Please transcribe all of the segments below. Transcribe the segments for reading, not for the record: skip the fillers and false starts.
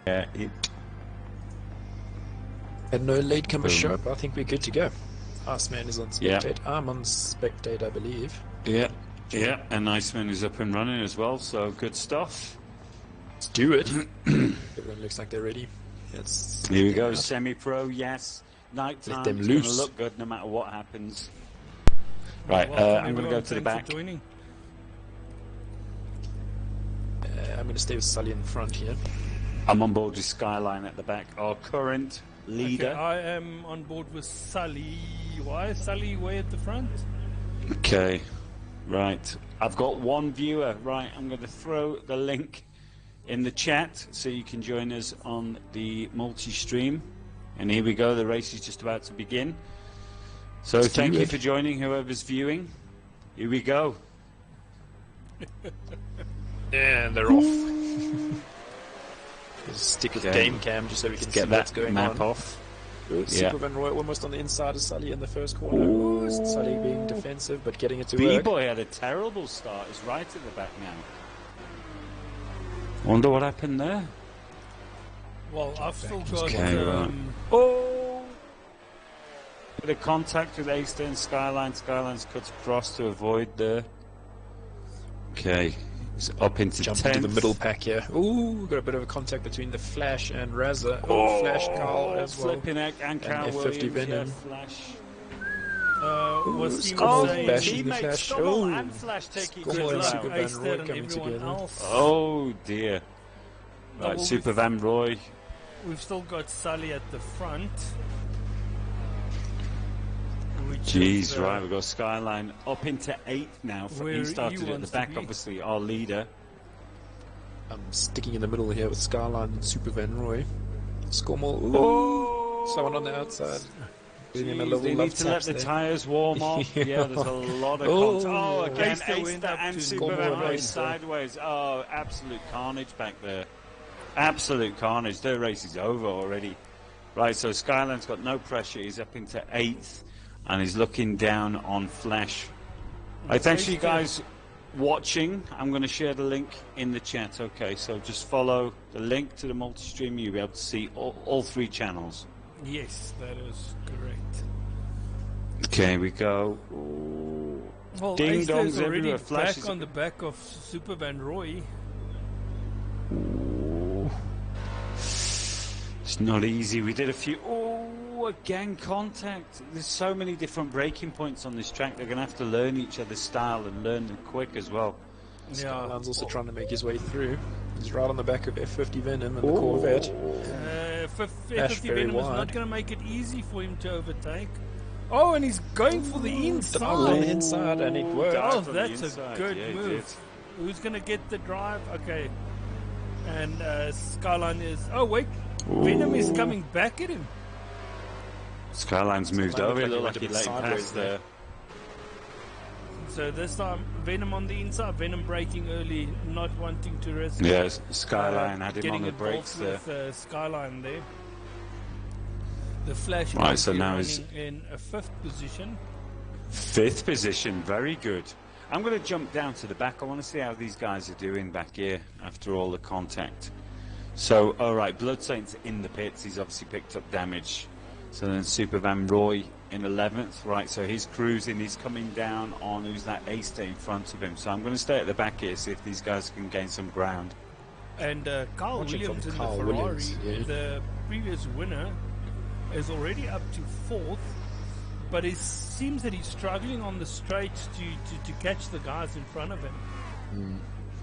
Yeah. And no latecomer show up. I think we're good to go. Iceman is on spectate. Yeah. I'm on spectate, I believe. Yeah. Yeah, and Iceman is up and running as well, so good stuff. Let's do it. Everyone looks like they're ready. Here we go, semi-pro, yes. Nighttime, Let them it's loose. going to look good no matter what happens. Right, I'm going to go to the back. I'm going to stay with Sully in front here. I'm on board with Skyline at the back, our current leader. Okay, I am on board with Sully. Why is Sully way at the front? Okay, right. I've got one viewer. Right, I'm going to throw the link in the chat so you can join us on the multi-stream. And here we go, the race is just about to begin. So thank you for joining, whoever's viewing. Here we go. And they're off. Stick with game cam just so we can get see that what's going map on. off. Super Van Roy almost on the inside of Sully in the first corner. Sully being defensive but getting it to work. B-Boy had a terrible start. He's right at the back now. Wonder what happened there. Well, I've still got... Bit of contact with Aster and Skyline. Skyline's cuts across to avoid there. Okay. He's up into 10th. Jump into the middle pack here. Ooh, got a bit of a contact between the Flash and Razza. Oh, Flash Carl as well. Flipping out and Carl F50 Williams. Venom. Yeah, Flash. Was he bashing the Flash. Oh, and Flash taking Scummel and out. Super Van Roy coming together. Oh dear. Right, Super Van Roy. We've still got Sully at the front. Jeez, right, we've got Skyline up into 8th now. He started at the back, obviously, our leader. I'm sticking in the middle here with Skyline and Super Van Roy. Scummel. Someone on the outside. They need to let the tyres warm up. Yeah, there's a lot of contact. Oh, again, Aster and Super Van Roy sideways. Oh, absolute carnage back there. Absolute carnage. Their race is over already. Right, so Skyline's got no pressure. He's up into 8th. And he's looking down on Flash. Right, thanks for you guys watching. I'm going to share the link in the chat. Okay, so just follow the link to the multi-stream. You'll be able to see all 3 channels. Yes, that is correct. Okay, we go. Well, Ding dongs everywhere. Flash back on the back of Super Van Roy. It's not easy. We did a few. Again, contact. There's so many different breaking points on this track. They're going to have to learn each other's style and learn them quick as well. Skyline's also trying to make his way through. He's right on the back of F50 Venom and the Corvette. F50 Venom is not going to make it easy for him to overtake. Oh, and he's going for the inside. On the inside, and it worked. Oh, that's a good move. Who's going to get the drive? Okay. And Skyline is... Oh, wait. Venom is coming back at him. Skyline's moved over. It looked like he laid past there. So this time, Venom on the inside. Venom braking early, not wanting to risk. Yes, Skyline had him on the brakes there. With, Skyline there. The Flash right, so now he's in a 5th position. 5th position, very good. I'm going to jump down to the back. I want to see how these guys are doing back here after all the contact. So, alright, Bloodsaint's in the pits. He's obviously picked up damage. So then Super Van Roy in 11th. Right, so he's cruising. He's coming down on who's that Aster in front of him. So I'm going to stay at the back here, see if these guys can gain some ground. And Carl Williams in the Ferrari, the previous winner, is already up to 4th. But it seems that he's struggling on the straights to catch the guys in front of him.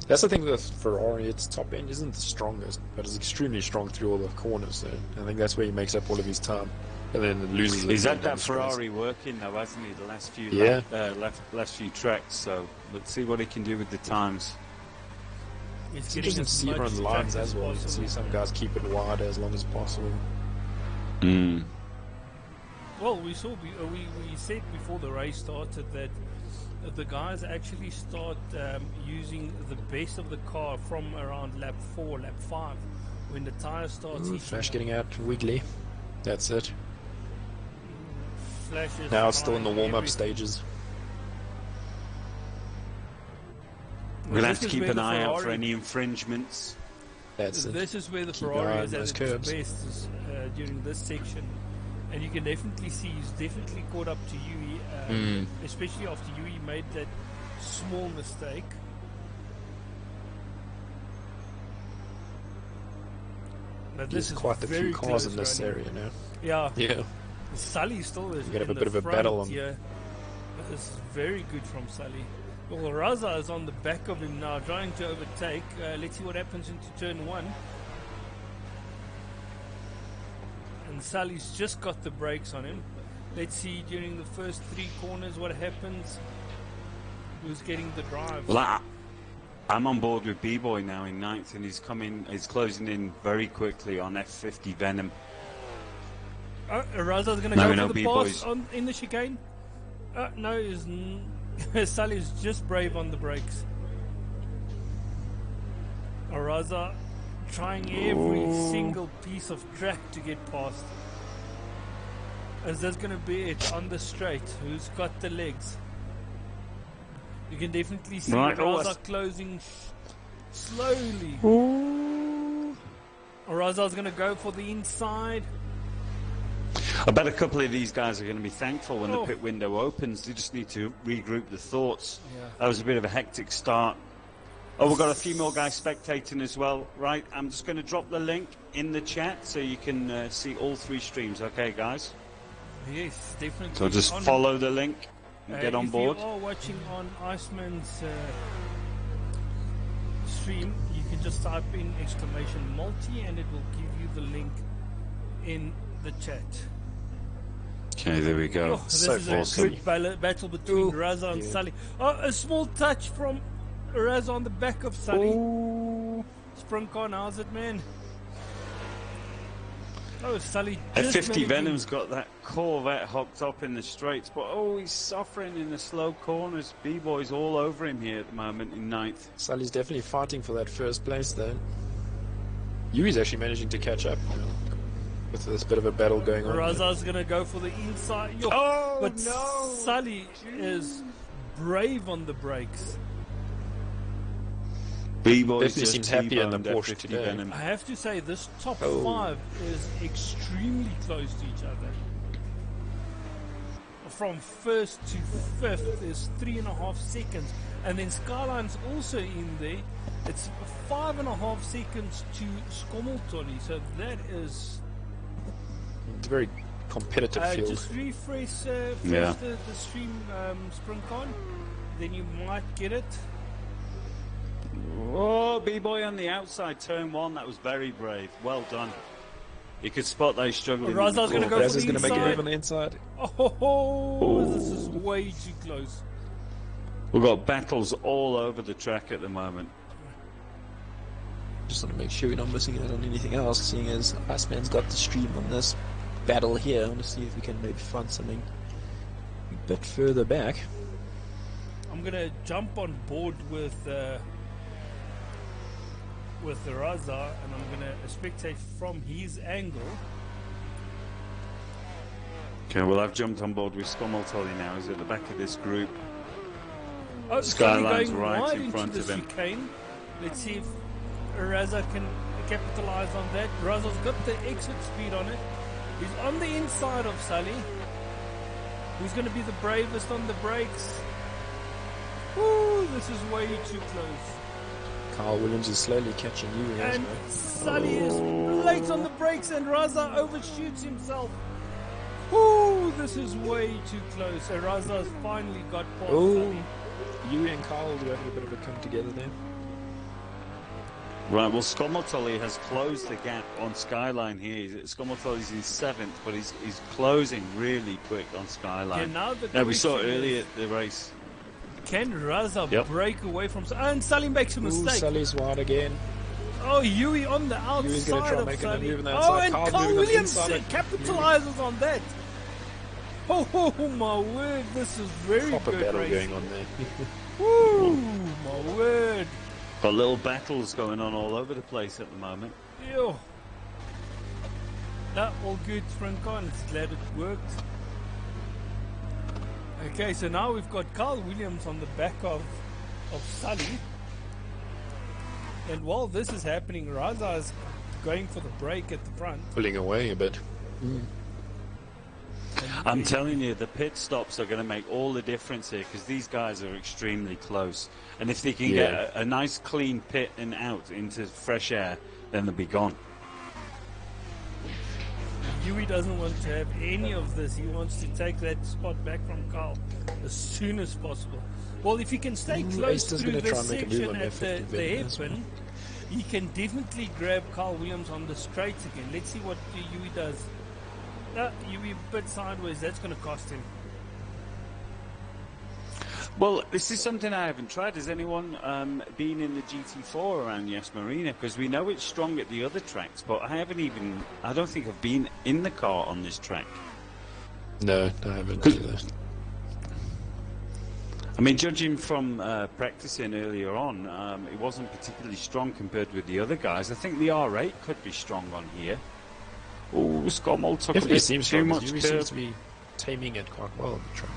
That's the thing with Ferrari, its top end isn't the strongest, but it's extremely strong through all the corners. So I think that's where he makes up all of his time. And then loses. He's had that Ferrari working though, hasn't he? The last few last few tracks. So let's see what he can do with the times. It's interesting to see him on lines as well. You can see some guys keep it wide as long as possible. Well, we saw we said before the race started that the guys actually start using the base of the car from around lap 4, lap 5, when the tire starts. Flash getting out wiggly. That's it. Flash is now it's still in the warm-up stages. We'll have to keep an eye out for any infringements. That's this is where the Ferrari is at its best is, during this section. And you can definitely see he's definitely caught up to Yui, especially after Yui made that small mistake. But this is quite a few cars in this area now. Yeah. Sully still is. You have a bit of a battle on. Yeah, this is very good from Sully. Well, Raza is on the back of him now, trying to overtake. Let's see what happens into turn 1. And Sully's just got the brakes on him. Let's see during the first 3 corners what happens. Who's getting the drive? Well, I'm on board with B-Boy now in 9th, and he's closing in very quickly on F50 Venom. Raza's going to go for the pass in the chicane. No, Sully's just brave on the brakes. Raza trying every single piece of track to get past. As that's going to be it on the straight. Who's got the legs? You can definitely see Raza closing slowly. Raza's going to go for the inside. I bet a couple of these guys are going to be thankful when the pit window opens. They just need to regroup the thoughts. Yeah. That was a bit of a hectic start. Oh, we've got a few more guys spectating as well. Right, I'm just going to drop the link in the chat so you can see all 3 streams. Okay, guys? Yes, definitely. So just follow the link and get on board. If you are watching on Iceman's stream, you can just type in !multi and it will give you the link in the chat. Okay, there we go. This is a good battle between Raza and Sully. A small touch from Raza on the back of Sully. Sprungcon, how's it, man? Sully just F50 Venom's got that Corvette hooked up in the straights, but he's suffering in the slow corners. B-Boy's all over him here at the moment in 9th. Sully's definitely fighting for that first place there. Yui's actually managing to catch up. With this bit of a battle going on. Raza's going to go for the inside. But no! Sully is brave on the brakes. B-Boy definitely seems happy in the Porsche today. I have to say, this top 5 is extremely close to each other. From 1st to 5th, there's 3.5 seconds. And then Skyline's also in there. It's 5.5 seconds to Skommeltolly. So that is... It's a very competitive field. Just refresh the stream, Sprungcon, then you might get it. B-Boy on the outside, turn 1, that was very brave. Well done. You could spot those struggling. Raza's going to go for the inside. Make a move on the inside. This is way too close. We've got battles all over the track at the moment. Just want to make sure we're not missing out on anything else, seeing as Iceman's got the stream on this battle here. I want to see if we can maybe find something a bit further back. I'm going to jump on board with the Raza, and I'm going to spectate from his angle. Okay, well, I've jumped on board with Skommeltolly now. He's at the back of this group. Skyline's right in front of him. Chicane. Let's see if Raza can capitalize on that. Raza's got the exit speed on it. He's on the inside of Sully. Who's going to be the bravest on the brakes? This is way too close. Carl Williams is slowly catching you. And Sully is late on the brakes, and Raza overshoots himself. This is way too close. So Raza's finally got past Sully. You and Carl do have a bit of a come together there. Right, well, Skommeltolly has closed the gap on Skyline here. Skommeltolly's in 7th, but he's closing really quick on Skyline. Now we saw earlier at the race. Can Raza break away from... And Sully makes a mistake. Sully's wide again. Yui on the outside of Sully. And Carl Williams capitalizes on that. My word, this is very proper good battle racing. Going on there. My word. Got little battles going on all over the place at the moment. Ew. That all good, Sprungcon. Glad it worked. Okay, so now we've got Carl Williams on the back of Sully. And while this is happening, Raza is going for the break at the front. Pulling away a bit. I'm telling you, the pit stops are going to make all the difference here because these guys are extremely close. And if they can get a nice clean pit and out into fresh air, then they'll be gone. Yui doesn't want to have any of this. He wants to take that spot back from Carl as soon as possible. Well, if he can stay close through this section at the hairpin, he can definitely grab Carl Williams on the straights again. Let's see what Yui does. Yui a bit sideways. That's going to cost him. Well, this is something I haven't tried. Has anyone been in the GT4 around Marina? Because we know it's strong at the other tracks, but I don't think I've been in the car on this track. No, I haven't either. I mean, judging from practicing earlier on, it wasn't particularly strong compared with the other guys. I think the R8 could be strong on here. Oh, Scommel took a bit too much curve. Seems to be taming it quite well on the track.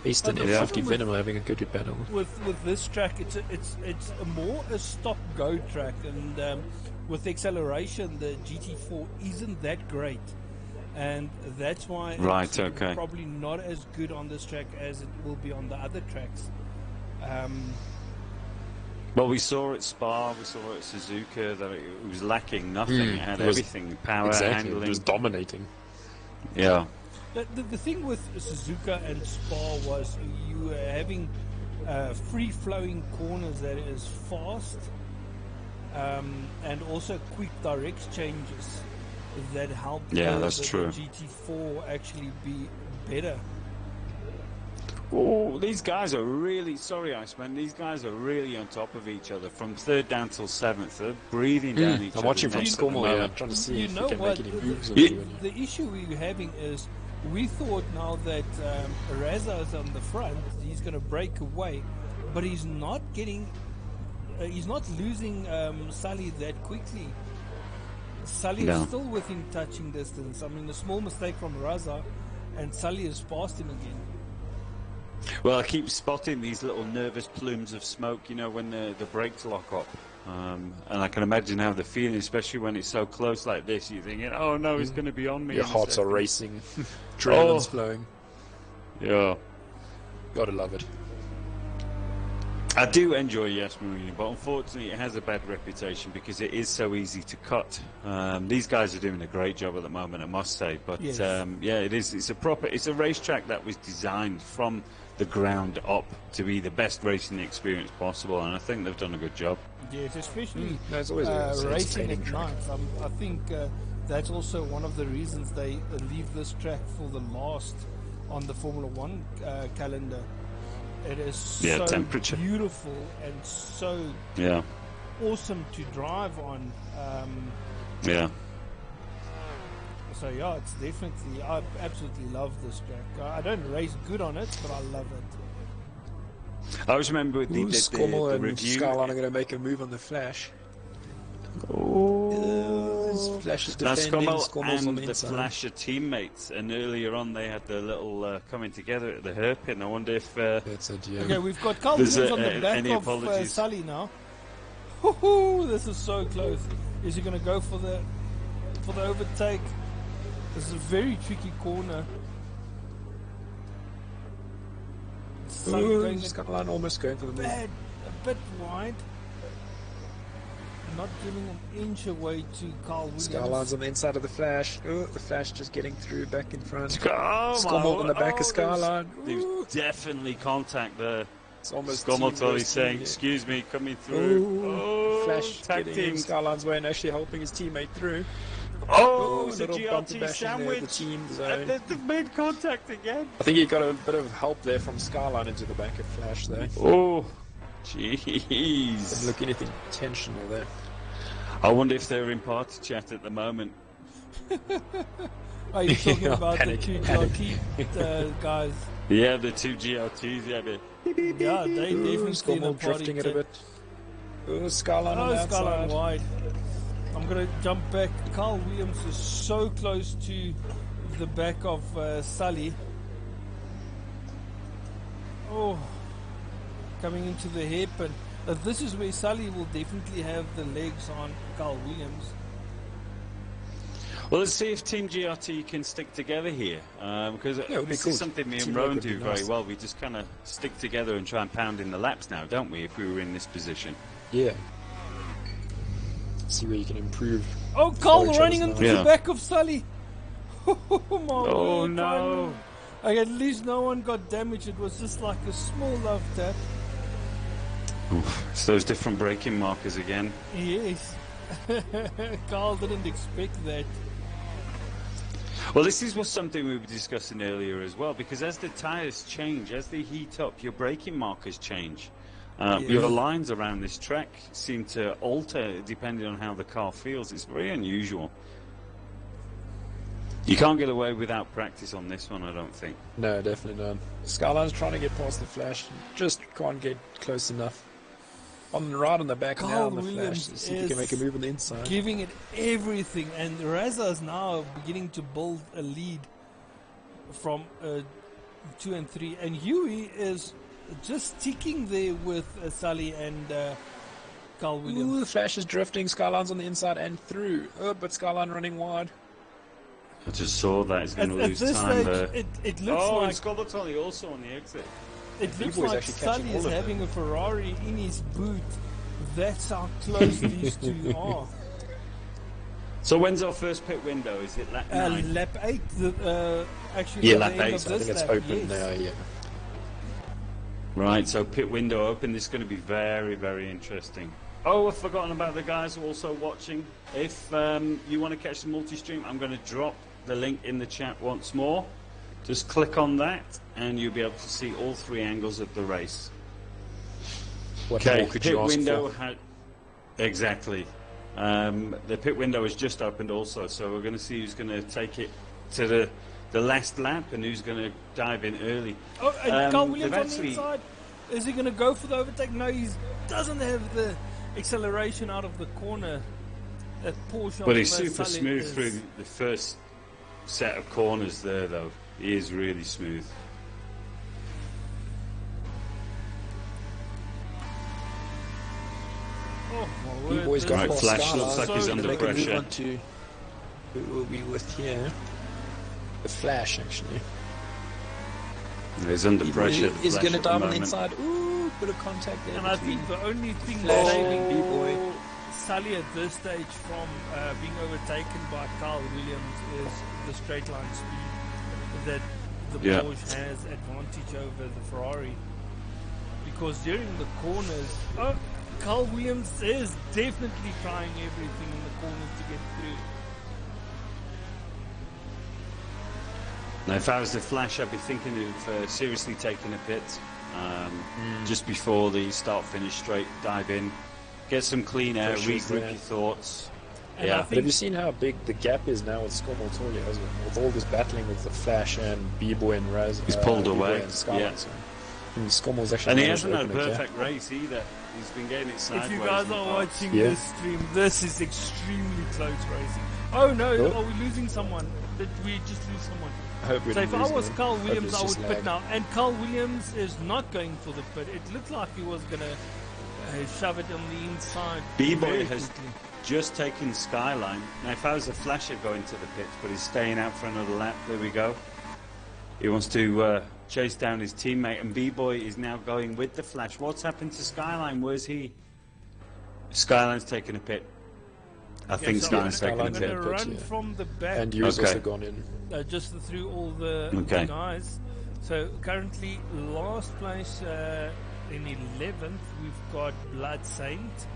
Based on F50 Venom having a good battle. With this track, it's more a stop-go track, and with acceleration, the GT4 isn't that great, and that's why it's probably not as good on this track as it will be on the other tracks. Well, we saw at Spa, we saw at Suzuka that it was lacking nothing. It had everything, power, handling. It was dominating. Yeah. The thing with Suzuka and Spa was you were having free-flowing corners that is fast, and also quick direct changes that help the GT4 actually be better. Oh, these guys are really, sorry Iceman, these guys are really on top of each other from 3rd down till 7th. They're breathing down each other. I'm watching from Scommel, I'm trying to see if we can make any moves. The issue we're having is we thought now that Raza is on the front, he's going to break away, but he's not getting, he's not losing Sully that quickly. Sully is still within touching distance. I mean, a small mistake from Raza, and Sully has passed him again. Well, I keep spotting these little nervous plumes of smoke, you know, when the brakes lock up. And I can imagine how they're feeling, especially when it's so close like this. You're thinking, oh no, he's going to be on me. Your hearts are racing, adrenaline's flowing. Yeah. Gotta love it. I do enjoy Marina, but unfortunately it has a bad reputation because it is so easy to cut. These guys are doing a great job at the moment, I must say. But yeah, it is. It's a racetrack that was designed from the ground up to be the best racing experience possible, and I think they've done a good job. Yes, especially always racing at night. I think that's also one of the reasons they leave this track for the last on the Formula One calendar. It is so temperature. Beautiful and so awesome to drive on. So yeah, it's definitely, I absolutely love this track. I don't race good on it, but I love it. I always remember with the review. Skyline are going to make a move on the Flash. Flash is defending, Scommel's on the inside. The Flash are teammates, and earlier on they had the little coming together at the hairpin. I wonder if that's it, okay, we've got Carl Williams on the back of Sully now. This is so close. Is he going to go for the overtake? This is a very tricky corner. Skyline almost going for the move. A bit wide. Not giving an inch away to Carl Williams. Skyline's on the inside of the Flash. The Flash just getting through back in front. Scommel on the back of Skyline. There's definitely contact there. It's almost Scommel saying, excuse me, coming through. Flash getting in Skyline's way and actually helping his teammate through. It's a GT sandwich. They've made contact again. I think he got a bit of help there from Skyline into the back of Flash there. Oh, jeez. Didn't look anything intentional there. I wonder if they're in party chat at the moment. Are you talking about the two GT guys? Yeah, the two GLTs, yeah, they definitely in the drifting it a bit. Skyline on the outside. Skyline wide. I'm going to jump back. Carl Williams is so close to the back of Sully. Coming into the hairpin. This is where Sully will definitely have the legs on Carl Williams. Well, let's see if Team GRT can stick together here, because this is something me and Rowan do very well. We just kind of stick together and try and pound in the laps now, don't we, if we were in this position? Yeah. See where you can improve. Oh, Carl running into the back of Sully. Oh, no. Okay, at least no one got damaged. It was just like a small love tap. Oof, it's those different braking markers again. Yes. Carl didn't expect that. Well, this is something we were discussing earlier as well, because as the tyres change, as they heat up, your braking markers change. Your lines around this track seem to alter depending on how the car feels. It's very unusual. You can't get away without practice on this one, I don't think. No, definitely not. Skyline's trying to get past the Flash, just can't get close enough. Right on the back now on the Flash, to see if he can make a move on the inside. Giving it everything, and Raza is now beginning to build a lead from 2 and 3, and Huey is just sticking there with Sully and Carl Williams. Ooh, the Flash is drifting, Skyline's on the inside and through. Oh, but Skyline running wide. I just saw that. He's going to lose time there. It looks like... and Scobertoli also on the exit. It looks like Sully is having a Ferrari in his boot. That's how close these two are. So when's our first pit window? Is it lap 9? Lap 8. Actually, lap 8. I think it's open now, yeah. Right, so pit window open. This is going to be very, very interesting. Oh, I've forgotten about the guys also watching. If you want to catch the multi-stream, I'm going to drop the link in the chat once more. Just click on that, and you'll be able to see all 3 angles of the race. What more could you ask for? Exactly. The pit window has just opened also, so we're going to see who's going to take it to the last lap and who's going to dive in early. Oh, and Carl Williams on the inside. Is he going to go for the overtake? No, he doesn't have the acceleration out of the corner. That Porsche. But he's super smooth through the first set of corners there, though. He is really smooth. Oh, my word. Boys got Flash looks like he's under pressure. Who will be with here? The Flash, actually. He's under pressure. He's going to dive on the inside. Ooh, bit of contact there. And I think the only thing saving Sully at this stage from being overtaken by Carl Williams is the straight line speed that the Porsche has advantage over the Ferrari. Because during the corners, Carl Williams is definitely trying everything in the corners to get through. Now, if I was the Flash, I'd be thinking of seriously taking a pit just before the start-finish straight, dive in, get some clean air, regroup your thoughts. And but have you seen how big the gap is now with Scobertoli, hasn't it? With all this battling with the Flash and B-Boy and Raz. He's pulled away. And Scobertoli's actually. And he hasn't had a perfect race either. He's been getting it sideways. If you guys are watching this stream, this is extremely close racing. Oh no, are we losing someone? Did we just lose someone? I hope we so if I was them. Carl Williams, I would pit now. And Carl Williams is not going for the pit. It looked like he was going to shove it on the inside. B-Boy has just taken Skyline. Now, if I was a Flash, I'd go into the pits, but he's staying out for another lap. There we go. He wants to chase down his teammate, and B-Boy is now going with the Flash. What's happened to Skyline? Where's he? Skyline's taking a pit. I think Skyline's taking a pit. Run from the back. And you've also gone in. Just through all the guys. So currently last place in 11th, we've got Blood Saint.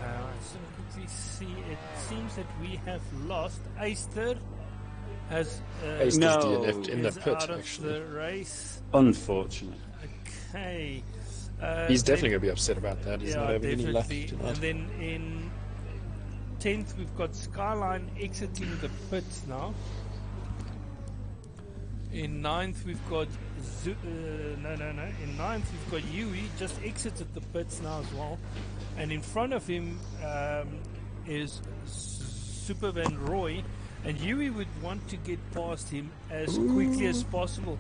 Let's quickly see. It seems that we have lost. Aister has DNF'd in the pit, out of actually. the race. Unfortunate. Okay. He's definitely going to be upset about that. He's not having any luck tonight. And then in 10th, we've got Skyline exiting the pits now. In 9th, we've got In 9th, we've got Yui, just exited the pits now as well. And in front of him is Super Van Roy. And Yui would want to get past him as quickly as possible.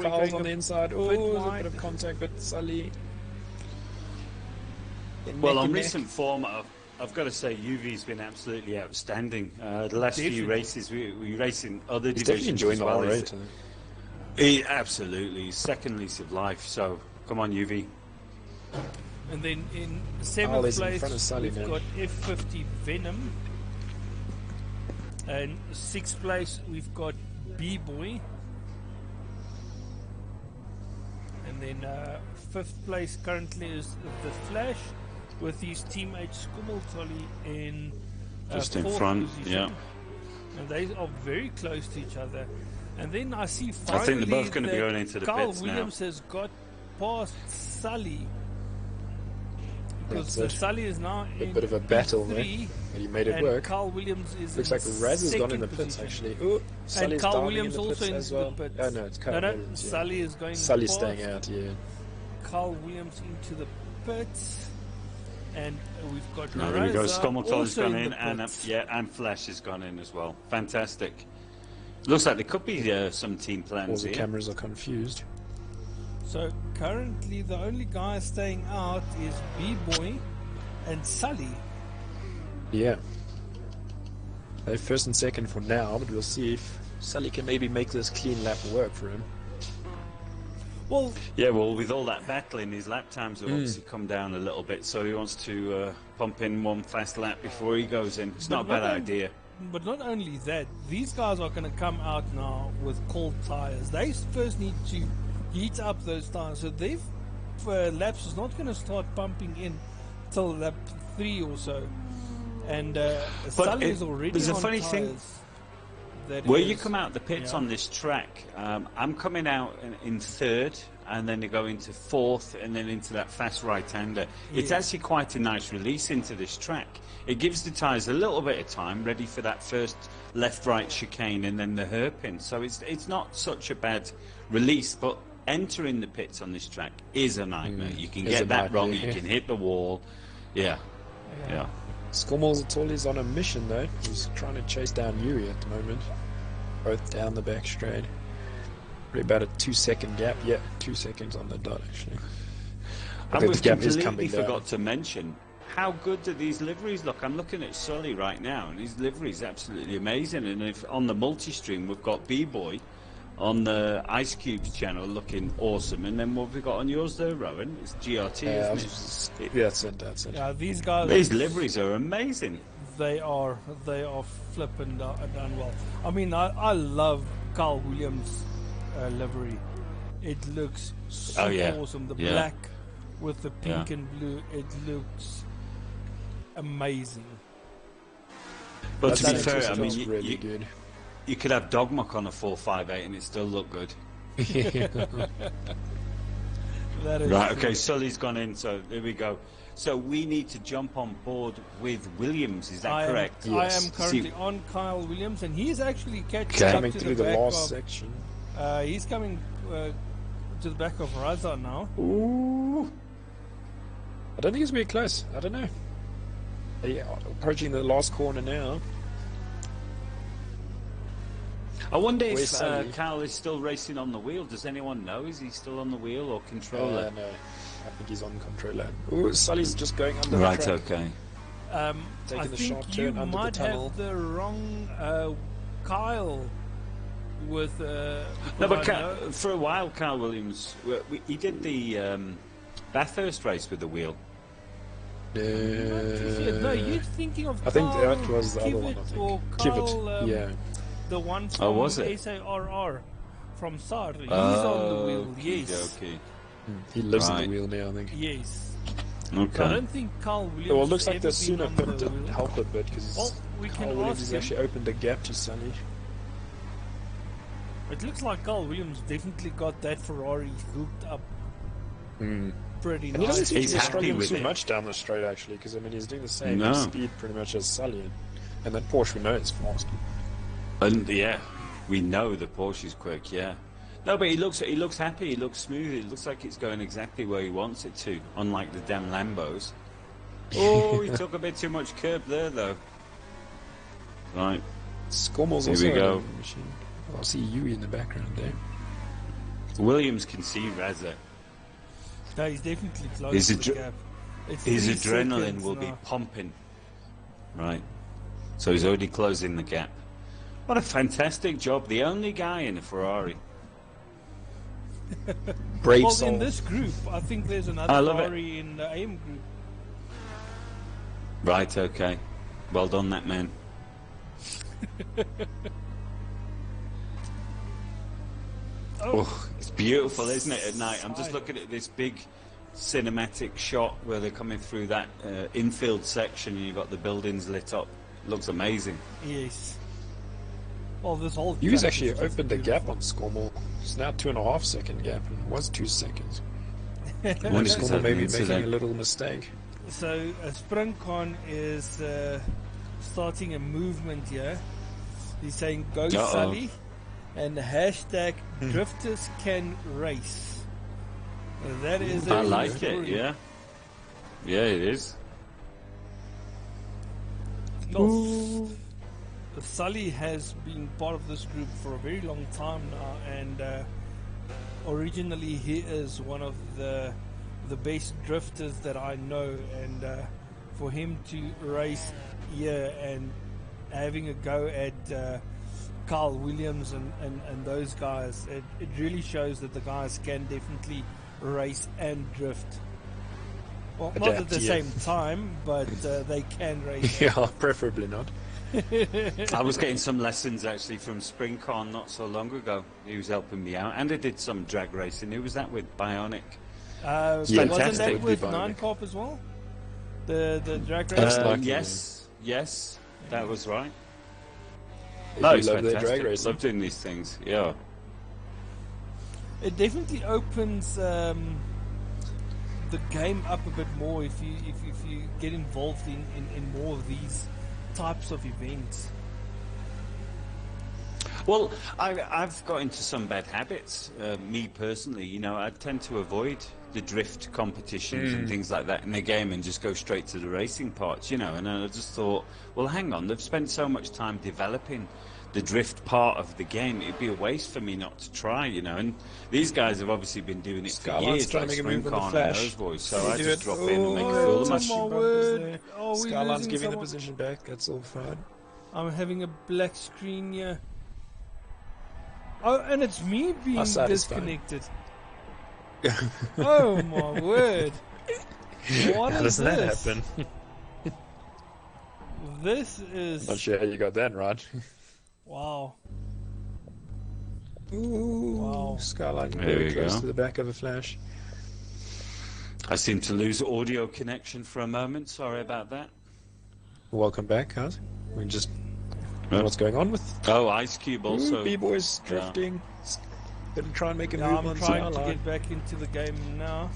Carl's on the inside. Oh, there's a bit of contact, but Sully. Well, on recent form, I've got to say, UV's been absolutely outstanding. The last few races, we race in other divisions. Definitely enjoying the R8. Absolutely, second lease of life. So, come on, UV. And then in 7th place, we've got F50 Venom. And 6th place, we've got B-Boy. And then 5th place currently is the Flash, with his teammate Skummeltolly in just in front, position. yeah. And they are very close to each other. And then I see finally I think they're both going to be going into the Carl pits Williams now. has got past Sully. Because Sully is now in a bit of a battle there. But he made it work. Carl Williams is looks like Raz has gone in the pits actually. Ooh, and Carl Williams also in well. the pits. Oh no, it's Carl Williams. Yeah. Sully is going. Sully's staying out, yeah. Carl Williams into the pits. And we've got there we go. Skummeltolly's gone in, and Flash has gone in as well. Fantastic. Looks like there could be some team plans all the here. Cameras are confused. So currently the only guy staying out is B-Boy and Sully. Yeah. They're first and second for now, but we'll see if Sully can maybe make this clean lap work for him. Well, yeah, well, with all that battling, his lap times have obviously come down a little bit, so he wants to pump in one fast lap before he goes in. It's not a bad idea. But not only that, these guys are going to come out now with cold tires. They first need to heat up those tires, so their laps is not going to start pumping in till lap 3 or so. And Sully is already there's on a funny tires. Thing. Where you come out the pits on this track, I'm coming out in 3rd, and then you go into 4th, and then into that fast right-hander. Yeah. It's actually quite a nice release into this track. It gives the tyres a little bit of time, ready for that first left-right chicane, and then the hairpin. So it's not such a bad release, but entering the pits on this track is a nightmare. You can get that wrong, you can hit the wall. Yeah. Skummeltolly's on a mission though. He's trying to chase down Yuri at the moment. Both down the back straight. Probably about a 2-second gap. Yeah, 2 seconds on the dot actually. And we've completely forgot to mention how good do these liveries look. I'm looking at Sully right now, and his livery is absolutely amazing. And if on the multi-stream we've got B-Boy on the Ice Cubes channel looking awesome, and then what have we got on yours there, Rowan? It's GRT, isn't it? Yeah, that's it. Yeah, these guys. These liveries are amazing. They are flipping done well. I mean, I love Carl Williams' livery. It looks so awesome. The black with the pink and blue. It looks amazing. But to be fair, I mean, really good. You could have Dogmuck on a 458 and it still look good. That is right, true. okay, Sully's gone in, so there we go. So we need to jump on board with Williams, is that correct? Yes. I am currently on Kyle Williams, and he's actually catching up to through the last section. He's coming to the back of Raza now. Ooh. I don't think it's very close. I don't know. Approaching the last corner now. I wonder if Carl is still racing on the wheel. Does anyone know? Is he still on the wheel or controller? No, I think he's on controller. Ooh, Sully's just going under the track. Okay. I think you might have the wrong Kyle with... no, but for a while, Carl Williams, he did the Bathurst race with the wheel. No, you're thinking of I think that was the other one, I think. Or Carl, yeah. The one from SARR from SAR. He's on the wheel, yes. Okay. He lives on the wheel now, I think. Yes. Okay. I don't think Carl Williams. Well, it looks like the sooner pit didn't help a bit because Carl Williams has actually opened a gap to Sully. It looks like Carl Williams definitely got that Ferrari hooked up pretty and nice. He's struggling too much down the straight actually, because I mean he's doing the same speed pretty much as Sully, and that Porsche we know is fast. And we know the Porsche is quick. No, but he looks happy. He looks smooth. It looks like it's going exactly where he wants it to. Unlike the damn Lambos. Oh, he took a bit too much curb there, though. Right. Skummel's also on the machine. I see Yui in the background there. Williams can see Reza. No, he's definitely close to the gap. His adrenaline will be pumping. Right. So he's already closing the gap. What a fantastic job. The only guy in a Ferrari. Brave well, soul. in this group, I think there's another Ferrari in the AM group. Right, okay. Well done, that man. Oh, it's beautiful, isn't it, at night? I'm just looking at this big cinematic shot where they're coming through that infield section and you've got the buildings lit up. Looks amazing. Yes. Well, this whole... You actually opened the gap on Scormel. It's now 2.5 second gap, and it was 2 seconds. Scormel may be making a little mistake. So, Springcon is starting a movement here. He's saying, go Sully, and hashtag drifters can race. That is I like it, yeah. Yeah, it is. Well, Sully has been part of this group for a very long time now, and originally he is one of the best drifters that I know, and for him to race here and having a go at Carl Williams and those guys, it really shows that the guys can definitely race and drift. Well, not at the same time, but they can race. Yeah, preferably not. I was getting some lessons actually from Springcon not so long ago. He was helping me out, and I did some drag racing. Who was that with? Bionic. Wasn't that with Nine Pop as well? The drag racing. Yes, that was right. No, it's fantastic. Drag racing. Love doing these things. Yeah. It definitely opens the game up a bit more if you get involved in more of these types of events. Well, I've got into some bad habits, me personally. You know, I tend to avoid the drift competitions and things like that in the game and just go straight to the racing parts, you know. And I just thought, well, hang on, they've spent so much time developing the drift part of the game, it'd be a waste for me not to try, you know. And these guys have obviously been doing it for years, like Springcon and those boys. So I just drop in and make a fool of myself. Skyline's giving the position back. That's all fine. I'm having a black screen here. Oh, and it's me being disconnected. Oh my word! What How does that happen? This is... Not sure how you got that right. Wow. Ooh, wow. Skyline very close to the back of a flash. I seem to lose audio connection for a moment. Sorry about that. Welcome back, Hart. We just know what's going on with... Oh, Ice Cube also. B-Boys drifting. Gonna try and make a move on Skyline. I'm trying to get back into the game now.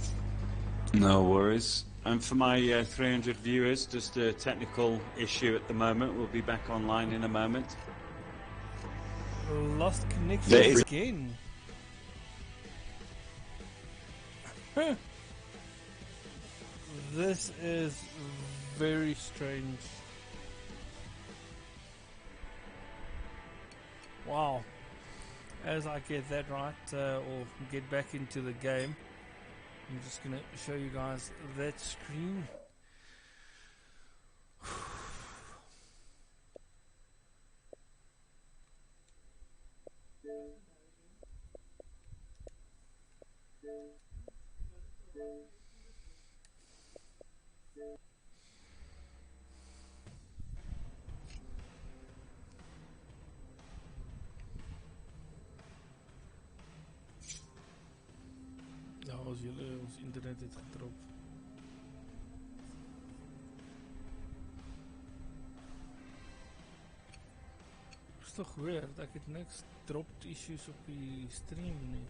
No worries. And for my 300 viewers, just a technical issue at the moment. We'll be back online in a moment. Lost connection again. This is very strange. Wow. As I get that right, or get back into the game, I'm just going to show you guys that screen. Ons internet het gedrop. Is toch weird, ek het niks dropped issues op die stream nie.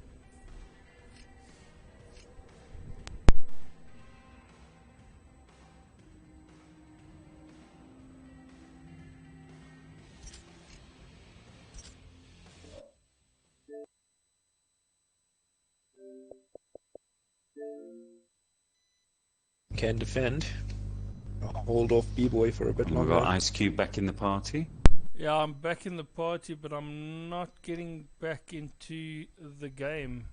Can defend. Hold off B-Boy for a bit longer. We've got Ice Cube back in the party. Yeah, I'm back in the party, but I'm not getting back into the game.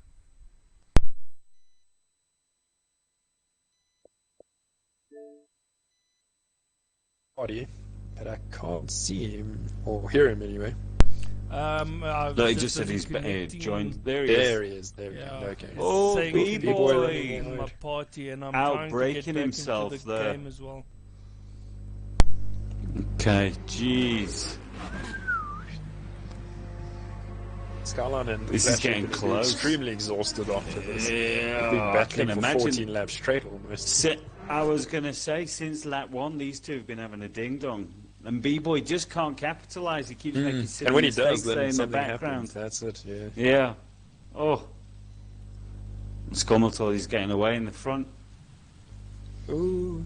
body, but I can't see him or hear him anyway. No, he just said he's joined. There he is. There we go. Okay. Oh, B-boy in my party, and I'm trying to get back himself into the game as well. Okay, jeez. Skyline and this is getting close. Extremely exhausted after this. Yeah, been battling for 14 laps straight almost. I was going to say, since lap 1, these two have been having a ding-dong. And B-boy just can't capitalise. He keeps making silly and when he mistakes does, then in the background. Happens. That's it, yeah. Yeah. Oh. Scummel thought he's getting away in the front. Ooh.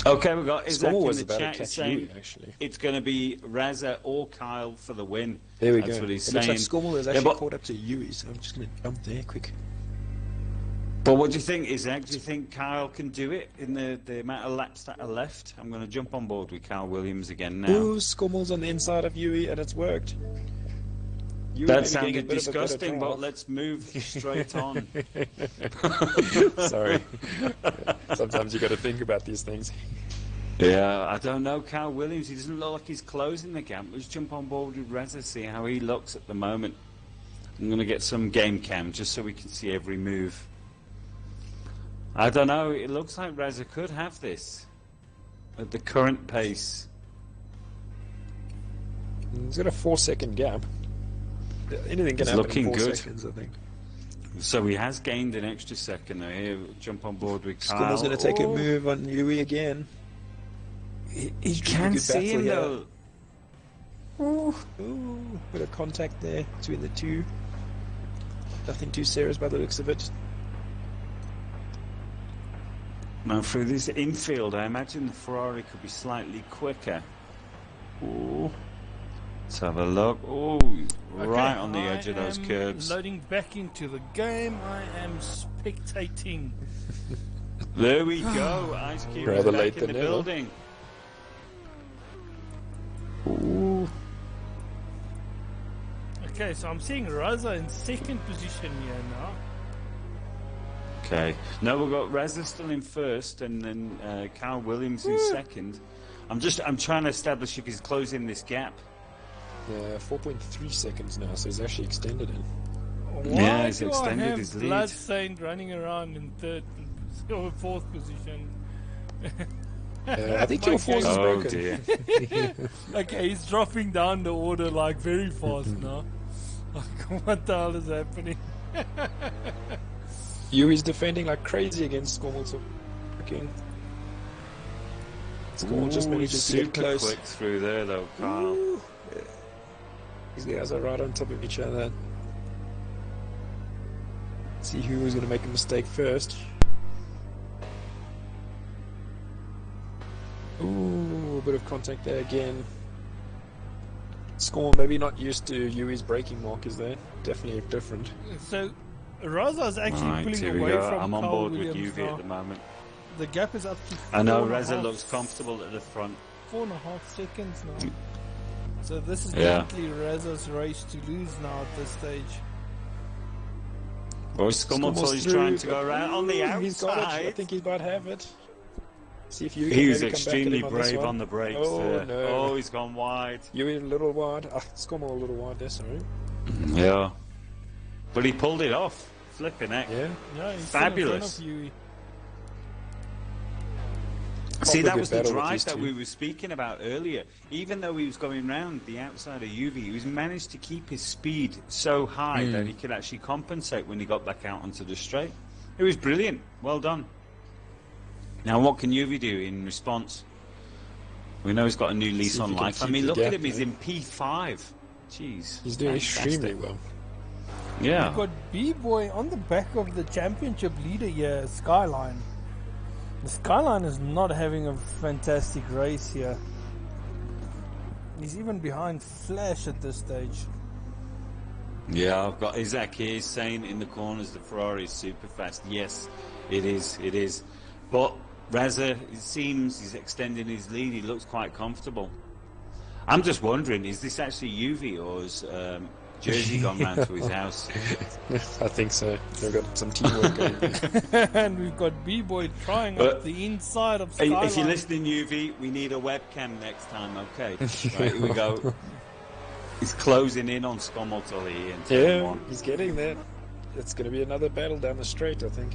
Okay, we've got Isaac in the chat saying it's going to be Raza or Kyle for the win. There we That's go. What he's Looks saying. like Scummel is actually caught up to Yui, so I'm just going to jump there quick. But what do you think, Isaac? Do you think Kyle can do it in the amount of laps that are left? I'm going to jump on board with Kyle Williams again now. Ooh, Scummel's on the inside of Yui, and it's worked. Yui that sounded disgusting, but let's move straight on. Sorry. Sometimes you got to think about these things. Yeah, I don't know, Kyle Williams. He doesn't look like he's closing the gap. Let's jump on board with Reza, see how he looks at the moment. I'm going to get some game cam just so we can see every move. I don't know, it looks like Reza could have this at the current pace. He's got a 4-second gap. Anything can happen in 4 seconds, I think. So he has gained an extra second though. Here, jump on board with Kyle. Scummel's going to take a move on Yui again. He can see him though. Ooh, bit of contact there between the two. Nothing too serious by the looks of it. Now through this infield, I imagine the Ferrari could be slightly quicker. Ooh. Let's have a look. Oh, right on the edge of those curves. Loading back into the game. I am spectating. There we go. Ice Cube is back in the building. Ooh. Okay, so I'm seeing Raza in second position here now. Okay. No, we've got Reza still in first, and then Kyle Williams in second. I'm trying to establish if he's closing this gap. Yeah, 4.3 seconds now, so he's actually extended it. Yeah, he's extended his lead. Bloodstained running around in third or fourth position. I think your force is broken. Dear. Okay, he's dropping down the order like very fast now. Like, what the hell is happening? Yui's defending like crazy against Scummel, so freaking. Scummel just manages to get close. Quick through there though, Kyle. Yeah. These guys are right on top of each other. See who was going to make a mistake first. Ooh, a bit of contact there again. Scummel maybe not used to Yui's braking markers there. Definitely different. So, Raza's actually pulling away from I'm on board with Williams UV at the moment. The gap is up to 4.5. I know Reza looks comfortable at the front. 4.5 seconds now. So this is definitely Reza's race to lose now at this stage. Well, Scummel's trying to go around on the outside. He's got it. I think he's about to have it. See if he was extremely brave on the brakes. Oh, no. Oh, he's gone wide. Yui a little wide. Scummel a little wide there, sorry. Yeah. But he pulled it off. Flipping heck. Yeah, he's fabulous. See, that was the drive that we were speaking about earlier. Even though he was going round the outside of UV, he was managed to keep his speed so high that he could actually compensate when he got back out onto the straight. It was brilliant. Well done. Now, what can UV do in response? We know he's got a new lease on life. I mean, look at him. He's in P5. Jeez. He's doing extremely well. Yeah. We've got B-Boy on the back of the championship leader here, Skyline. The Skyline is not having a fantastic race here. He's even behind Flash at this stage. Yeah, I've got Isaac here saying in the corners the Ferrari is super fast. Yes, it is. It is. But Reza, it seems he's extending his lead. He looks quite comfortable. I'm just wondering, is this actually UV or is Jersey gone round to his house. I think so. They've got some teamwork going. And we've got B-Boy trying up the inside of Skyline. If you're listening, UV, we need a webcam next time, okay? Right, here we go. He's closing in on Skomoltoli in turn 1. He's getting there. It's going to be another battle down the straight, I think.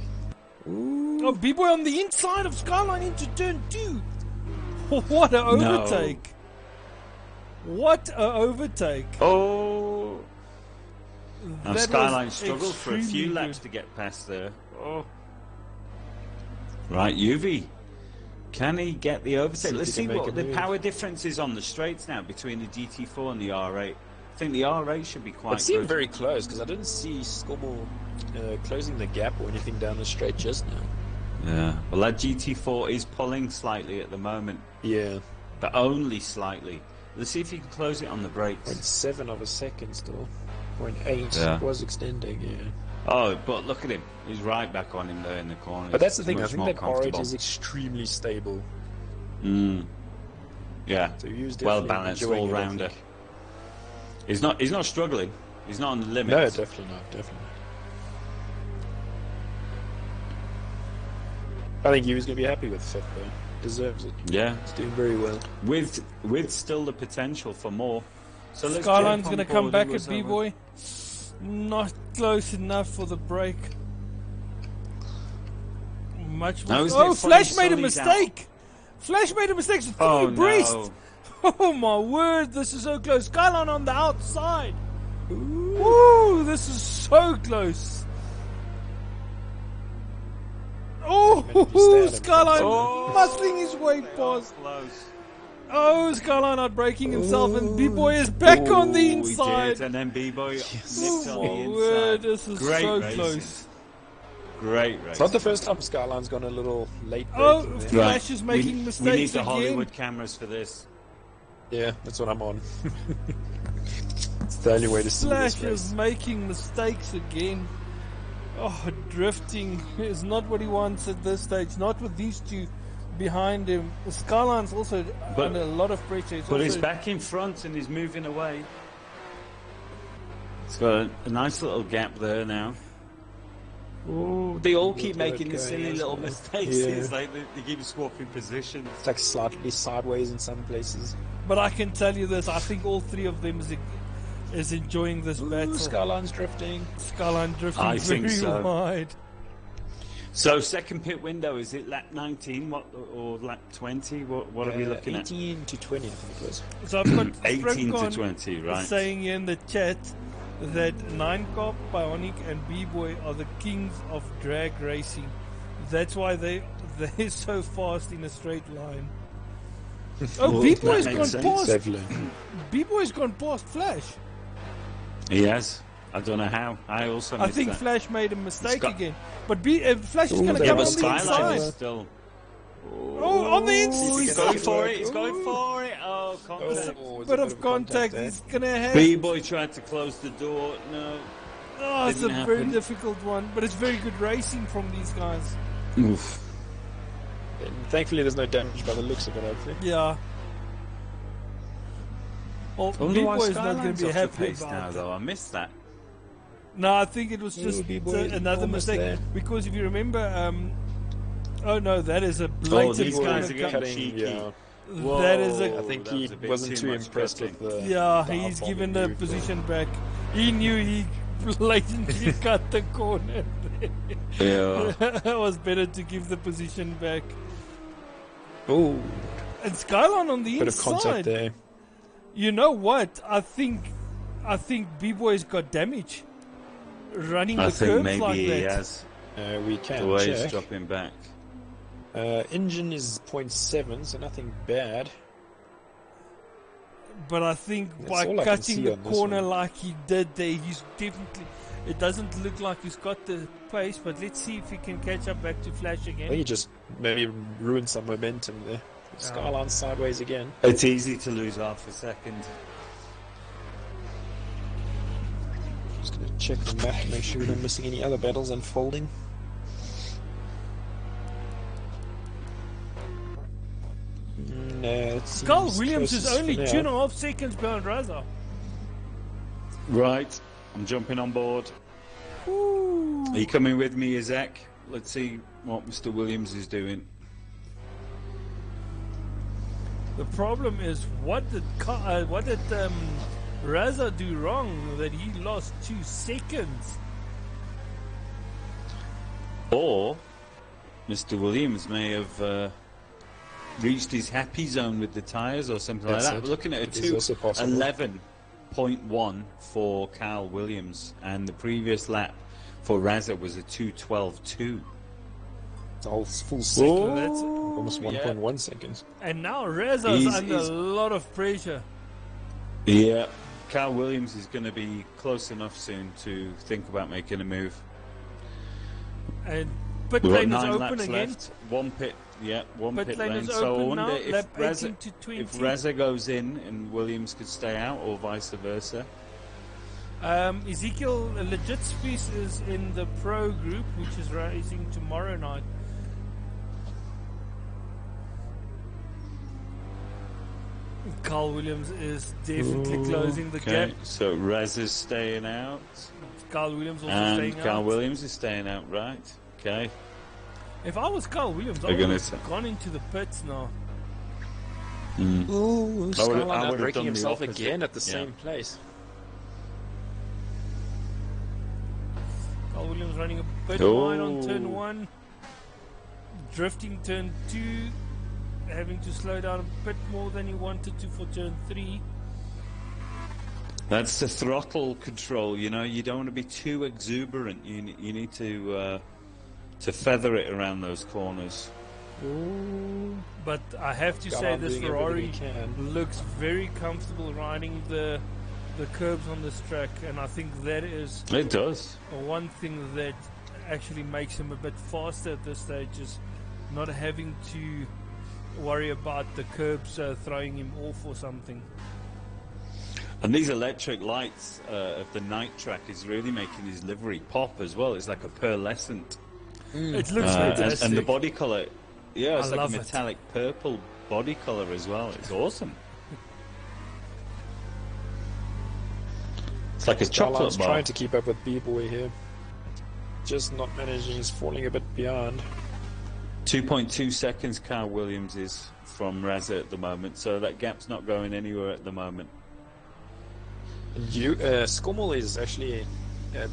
Ooh. Oh, B-Boy on the inside of Skyline into turn 2. What an overtake. What an overtake. Oh. Now Skyline struggled for a few laps good. to get past there. Oh. Right, UV. Can he get the overtake? Let's see what the power difference is on the straights now between the GT4 and the R8. I think the R8 should be quite good. It seemed very close because I didn't see Skommel closing the gap or anything down the straight just now. Yeah. Well, that GT4 is pulling slightly at the moment. Yeah. But only slightly. Let's see if he can close it on the brakes. 0.7 of a second still. 0.8 was extending, yeah. Oh, but look at him. He's right back on him there in the corner. But that's the thing, I think that R8 is extremely stable. Yeah. So well balanced all-rounder. He's not struggling. He's not on the limit. No, definitely not. I think he was going to be happy with 5th though. Deserves it. Yeah. He's doing very well. With still the potential for more. So Skyline's going to come back at B-Boy. Not close enough for the break. Flash made a mistake! Flash made a mistake. Breast. Oh my word, this is so close. Skyline on the outside. Ooh, this is so close. Oh, Skyline muscling his way past. Oh, Skyline not breaking himself, and B-Boy is back on the inside. And then B-Boy nips on the inside. Word, this is so close. Great race. It's not the first time Skyline's gone a little late. Flash is making mistakes again. We need the Hollywood cameras for this. Yeah, that's what I'm on. It's the only way to see this Flash is making mistakes again. Oh, drifting is not what he wants at this stage. Not with these two behind him. Skyline's also under a lot of pressure. But he's back in front and he's moving away. It's got a nice little gap there now. Ooh, they all keep making these silly little mistakes. Yeah. It's like they keep swapping positions. It's like slightly sideways in some places. But I can tell you this, I think all three of them is enjoying this battle. Skyline's drifting. Skyline drifting very wide. So second pit window, is it lap 19 or lap 20? What are we looking 18 to 20, I think it was. So I've got 18 to 20, right. saying here in the chat that 9Cop, Bionic and B-Boy are the kings of drag racing. That's why they're so fast in a straight line. Oh, B-Boy's gone past. B-Boy's gone past Flash. He has. I don't know how. I think Flash made a mistake again. But Flash is going to come on the inside. Still. On the inside. He's going for it. He's going for it. Oh, contact. Bit of contact. He's going to have. B-Boy tried to close the door. No. Oh, it's a very difficult one. But it's very good racing from these guys. Oof. And thankfully, there's no damage by the looks of it, hopefully. Yeah. Well, B-Boy is not going to be happy about now, though. I missed that. No, I think it was just another mistake. There. Because if you remember, oh no, that is a blatant. These guys are getting cheeky. Yeah. Whoa, that is I think he wasn't too impressed with the. Yeah, he's given the position back. He knew he blatantly cut the corner. Yeah. It was better to give the position back. Oh. And Skyline on the inside. Bit of contact there. You know what? I think B-Boy's got damage. Running the curbs maybe like he that. has. We can the way check. He's dropping back. Engine is 0.7, so nothing bad. But I think by cutting the corner like he did there, he's definitely. It doesn't look like he's got the pace, but let's see if he can catch up back to Flash again. I think he just maybe ruined some momentum there. Skyline sideways again. It's easy to lose half a second. Just going to check the map to make sure we're not missing any other battles unfolding. No, Carl Williams is only 2.5 seconds behind Raza. Right, I'm jumping on board. Ooh. Are you coming with me, Izek? Let's see what Mr. Williams is doing. The problem is, what did Raza do wrong that he lost 2 seconds? Or Mr. Williams may have reached his happy zone with the tyres or something like that. We're looking at a 2:11.1 for Carl Williams, and the previous lap for Raza was a 2:12.2. It's a whole full second. That's almost 1.1 seconds. And now Raza's under a lot of pressure. Yeah, Carl Williams is going to be close enough soon to think about making a move. And pit We've got lane is 9 open laps again. left. One pit Pit lane lane. is So I open wonder now. if Lap 18 to 20. Raza goes in and Williams could stay out, or vice versa. Ezekiel Legit Space is in the pro group, which is racing tomorrow night. Carl Williams is definitely closing the gap. So Raza's staying out. Carl Williams also And staying Carl out. Williams is staying out, right? Okay. If I was Carl Williams, I would have gone into the pits now. Ooh, Skyline done breaking the himself opposite. again at the same place. Carl Williams running a bit wide on turn 1. Drifting turn 2. Having to slow down a bit more than he wanted to for turn 3. That's the throttle control, you know. You don't want to be too exuberant. You need to feather it around those corners. Ooh. But I have to say this Ferrari looks very comfortable riding the curbs on this track, and I think that is It does. one thing that actually makes him a bit faster at this stage, is not having to worry about the curbs throwing him off or something. And these electric lights of the night track is really making his livery pop as well. It's like a pearlescent. It looks fantastic. And the body colour, yeah, it's I like a love metallic purple body colour as well. It's awesome. It's like a chocolate bar. Trying to keep up with B-Boy here. Just not managing, he's falling a bit behind. 2.2 seconds Carl Williams is from Raza at the moment, so that gap's not going anywhere at the moment. Skummel is actually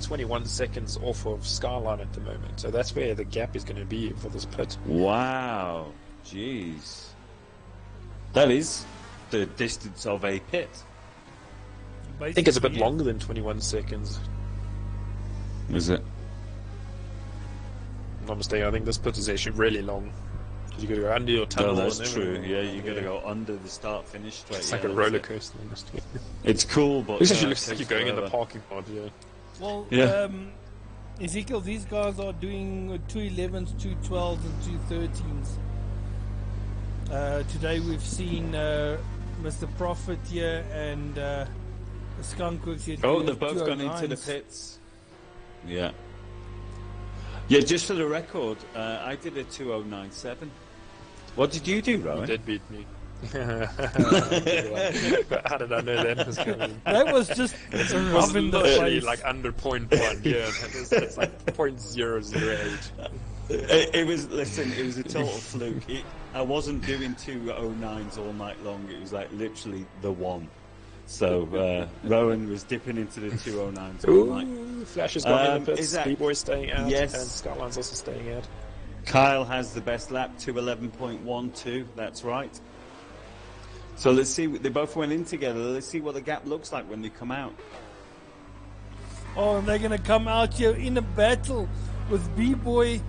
21 seconds off of Skyline at the moment, so that's where the gap is going to be for this pit. Wow, jeez. That is the distance of a pit. I think it's a bit longer than 21 seconds. Is it? I'm not mistaken, I think this pit is actually really long. You got to go under your tunnel. No, that's true. Yeah, you got to go under the start-finish straight. It's like a roller coaster. It's cool, but this actually looks like you're going in the parking lot. Yeah. Well, Ezekiel, these guys are doing 211s, 212s, and 213s. Today we've seen Mr. Prophet here and Skunkworks here. Oh, they've both gone into the pits. Yeah. Yeah, just for the record, I did a 2097. What did you do, Rowan? You did beat me. How did I know that was coming? That was just rough in the face. Like under 0.1. Yeah, it's like 0.008. It was a total fluke. I wasn't doing 209s all night long. It was like literally the one. So Rowan was dipping into the 209s all night. Flash has gone in the pits. B-Boy's staying out. Yes. And Skyline's also staying out. Kyle has the best lap, 211.12. That's right. So let's see. They both went in together. Let's see what the gap looks like when they come out. Oh, and they're going to come out here in a battle with B-Boy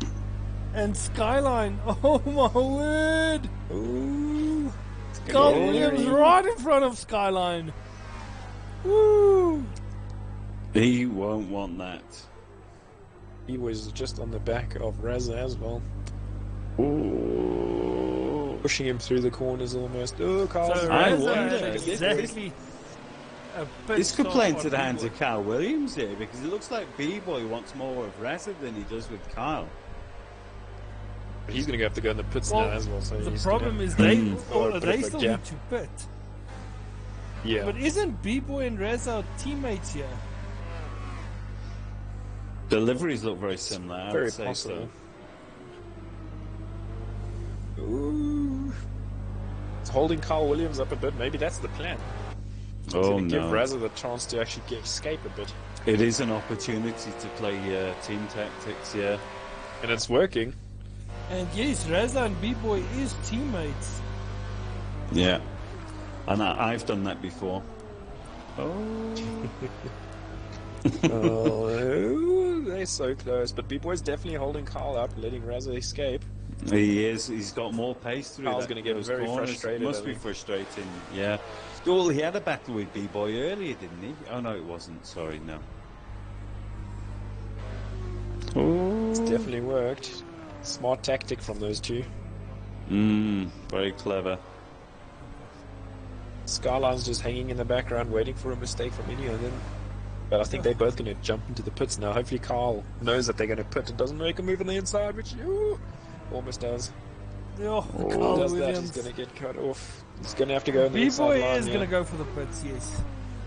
and Skyline. Oh, my word. Ooh. Carl Williams right in front of Skyline. Woo! He won't want that. He was just on the back of Raza as well. Ooh. Pushing him through the corners almost. Oh, Carl. So I Raza wonder. exactly. This could play into the hands of Carl Williams here, because it looks like B-Boy wants more of Raza than he does with Kyle. But he's going to have to go in the pits now as well. So the problem is they still need to pit. Yeah. But isn't B-Boy and Reza teammates here? The liveries look very similar. Very I'd say possible. So. Ooh. It's holding Carl Williams up a bit. Maybe that's the plan. Oh, to give no. Reza the chance to actually escape a bit. It is an opportunity to play team tactics, yeah. And it's working. And yes, Reza and B-Boy is teammates. Yeah. And I've done that before. Oh. Oh, they're so close. But B-Boy's definitely holding Carl up, letting Reza escape. He is. He's got more pace through. Carl's going to get very corners. frustrated. Must be frustrating, yeah. Well, he had a battle with B-Boy earlier, didn't he? Oh, no, it wasn't. Sorry, no. Oh. It's definitely worked. Smart tactic from those two. Very clever. Skyline's just hanging in the background, waiting for a mistake from any of them. But I think they're both going to jump into the pits now. Hopefully Carl knows that they're going to pit and doesn't make a move on the inside, which almost does. Oh, Carl does that, he's going to get cut off. He's going to have to go on the inside line. B-Boy is going to go for the pits, yes.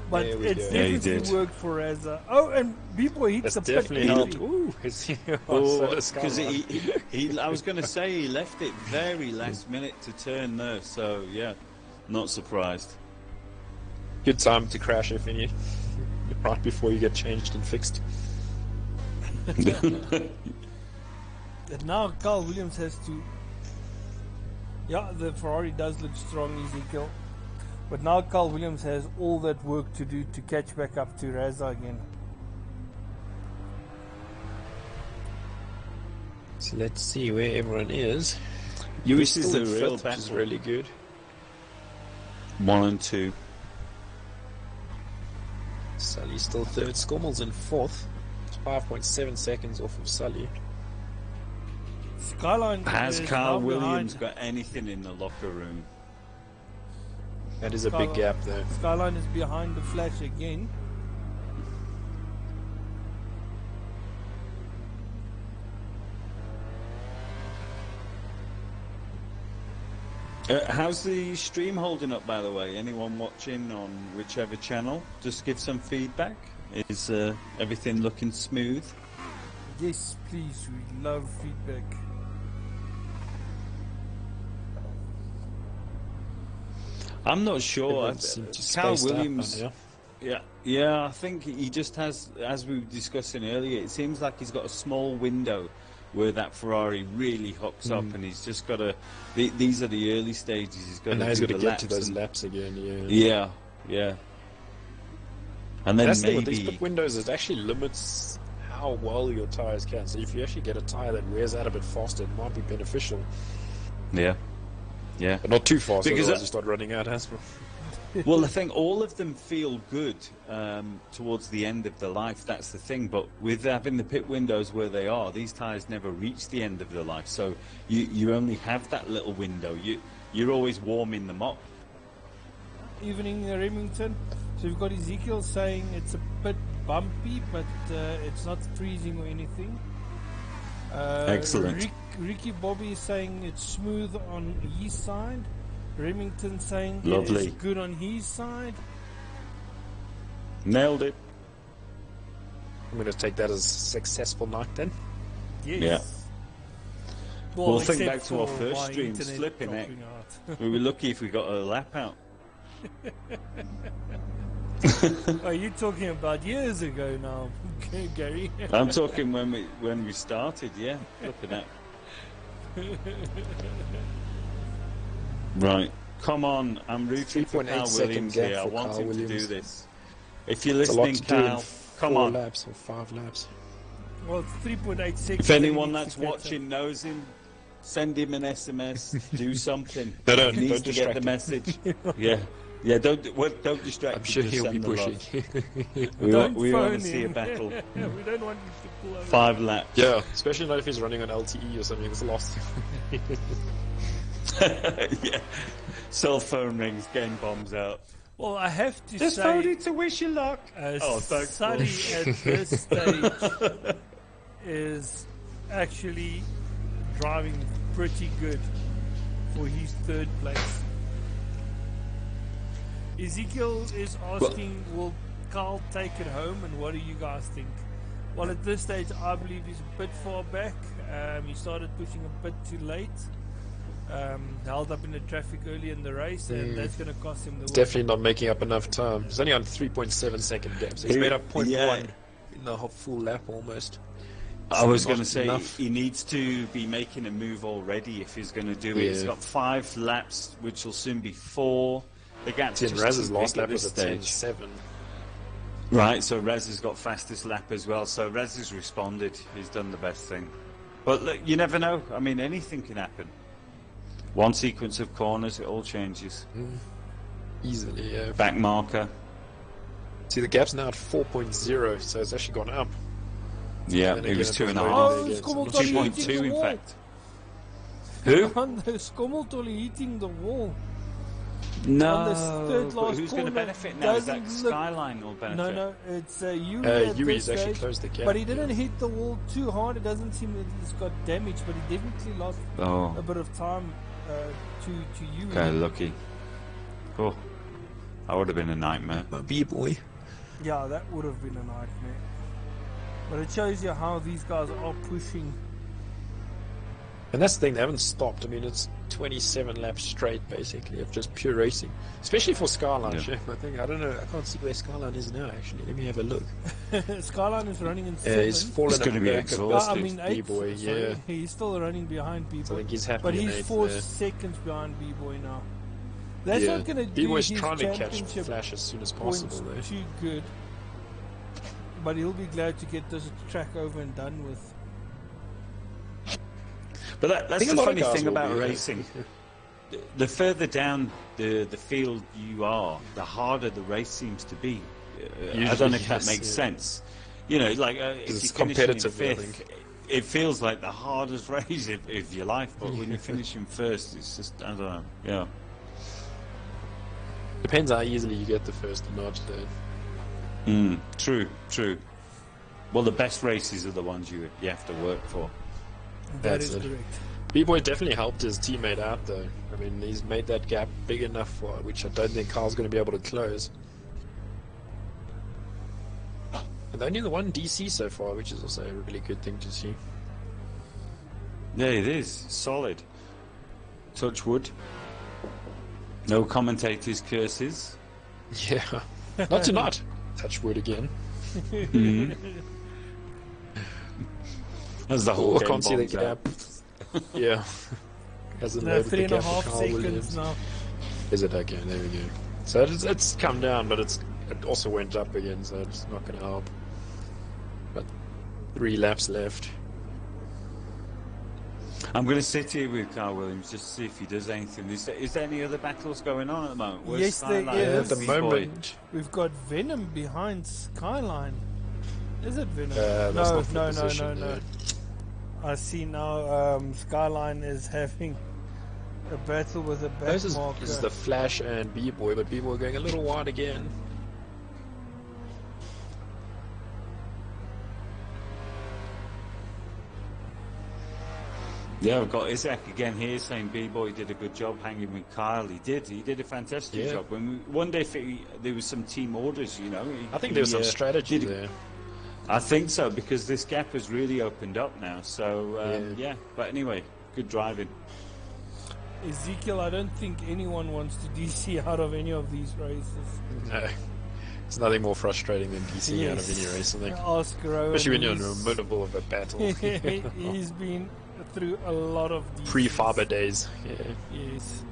But it's Yeah, definitely worked for Reza. Oh, and B-Boy hits the pit. Definitely helped. Ooh, because I was going to say he left it very last minute to turn there, so yeah, not surprised. Good time to crash if any, right before you get changed and fixed. And now Carl Williams has to... Yeah, the Ferrari does look strong, Ezekiel. But now Carl Williams has all that work to do to catch back up to Reza again. So let's see where everyone is. This is the real battle. Which is really good. 1 and 2. Sully's still third. Skommel's in fourth. 5.7 seconds off of Sully. Skyline Has Carl Williams got anything in the locker room? That is a big gap there. Skyline is behind the Flash again. How's the stream holding up, by the way? Anyone watching on whichever channel? Just give some feedback. Is everything looking smooth? Yes, please. We love feedback. I'm not sure. Carl Williams. Yeah. I think he just has, as we were discussing earlier, it seems like he's got a small window where that Ferrari really hooks up, and he's just got to. These are the early stages. He's got to get to those laps again. Yeah. And then that's maybe with these pit windows, it actually limits how well your tires can. So if you actually get a tire that wears out a bit faster, it might be beneficial. Yeah. But not too fast, because otherwise you start running out. Well, I think all of them feel good towards the end of their life. That's the thing. But with having the pit windows where they are, these tyres never reach the end of their life. So you only have that little window. You're always warming them up. Evening, Remington. So we've got Ezekiel saying it's a bit bumpy, but it's not freezing or anything. Excellent. Ricky Bobby is saying it's smooth on his side. Remington saying Lovely. It's good on his side. Nailed it. I'm going to take that as a successful night then. Yes. Yeah. Well, think back to our first stream, slipping it. We were lucky if we got a lap out. Are you talking about years ago now, Gary? I'm talking when we started, yeah. Look at that. Right, come on. I'm rooting for Carl Williams here. I want him to do this. If you're listening, Carl, come on. 4 laps or 5 laps. Well, it's 3.8 seconds. If anyone that's watching knows him, send him an SMS. Do something. Don't he needs to get the message. Yeah, don't distract him. I'm sure he'll be pushing. we want to see a battle. We don't want him to pull over. 5 laps. Yeah, especially not if he's running on LTE or something. It's lost. Yeah. Cell phone rings, game bombs out. Well, I have to Just say... phone it to wish you luck. Thanks. Sully at this stage is actually driving pretty good for his 3rd place. Ezekiel is asking, will Carl take it home, and what do you guys think? Well, at this stage, I believe he's a bit far back. He started pushing a bit too late. Held up in the traffic early in the race, and that's going to cost him the win. Definitely not making up enough time. He's only on 3.7 second gap, so he's made up 0.1 in the whole full lap almost. I was going to say he needs to be making a move already if he's going to do it. He's got 5 laps, which will soon be 4. The gap's just Raz's last lap was a 10.7. Right, so Rez has got fastest lap as well. So Rez has responded. He's done the best thing. But look, you never know. I mean, anything can happen. One sequence of corners, it all changes. Easily, yeah. Back marker. See, the gap's now at 4.0, so it's actually gone up. Yeah, it was 2.5. Oh, 2.2 in fact. Who? Skommeltolly hitting the wall. No, but who's going to benefit now? Is that Skyline will benefit? No, it's Yui. Yui's actually closed the gap. But he didn't hit the wall too hard. It doesn't seem that he's got damage, but he definitely lost a bit of time to Yui. Okay, lucky. Oh, that would have been a nightmare. My B-boy. Yeah, that would have been a nightmare. But it shows you how these guys are pushing. And that's the thing, they haven't stopped. I mean, it's 27 laps straight, basically, of just pure racing. Especially for Skyline, Chef. I don't know, I can't see where Skyline is now, actually. Let me have a look. Skyline is running in 7th. He's fallen going to be exhausted. I mean, 8th, B-boy, yeah. He's still running behind B-boy. So I think he's happy. But he's 4 seconds behind B-boy now. That's not going to do B-boy's his trying to catch championship Flash as soon as possible, though. too good. But he'll be glad to get this track over and done with. But that's the funny thing about racing. The further down the field you are, the harder the race seems to be. I don't know if that makes sense. You know, like if you're finishing in 5th, it feels like the hardest race of your life. But when you finish in 1st, it's just, I don't know. Yeah. Depends how easily you get the first or not. True. Well, the best races are the ones you have to work for. That is correct. B-Boy definitely helped his teammate out, though. I mean, he's made that gap big enough for which I don't think Carl's going to be able to close. And only the one DC so far, which is also a really good thing to see. Yeah, it is. Solid. Touch wood. No commentators' curses. Yeah. Not tonight. Touch wood again. That's the whole game. I can't see the gap. Yeah. Hasn't loaded the gap for Carl Williams. Now. Is it? Okay, there we go. So it's come down, but it also went up again, so it's not going to help. But 3 laps left. I'm going to sit here with Carl Williams just to see if he does anything. Is there any other battles going on at the moment? Yes, there is. At the moment, we've got Venom behind Skyline. Is it Venom? No. I see now Skyline is having a battle with a back marker. This is the Flash and B-Boy, but B-Boy going a little wide again. Yeah, we've got Isaac again here saying B-Boy did a good job hanging with Kyle. He did a fantastic job. When we wonder if there was some team orders, you know. I think there was some strategy there. I think so, because this gap has really opened up now. So, yeah. But anyway, good driving. Ezekiel, I don't think anyone wants to DC out of any of these races. No. There's nothing more frustrating than DC out of any race, I think. Ask Rowan. Especially when you're in the middle of a battle. He's been through a lot of these. Pre-Faber days. Yeah. Yes.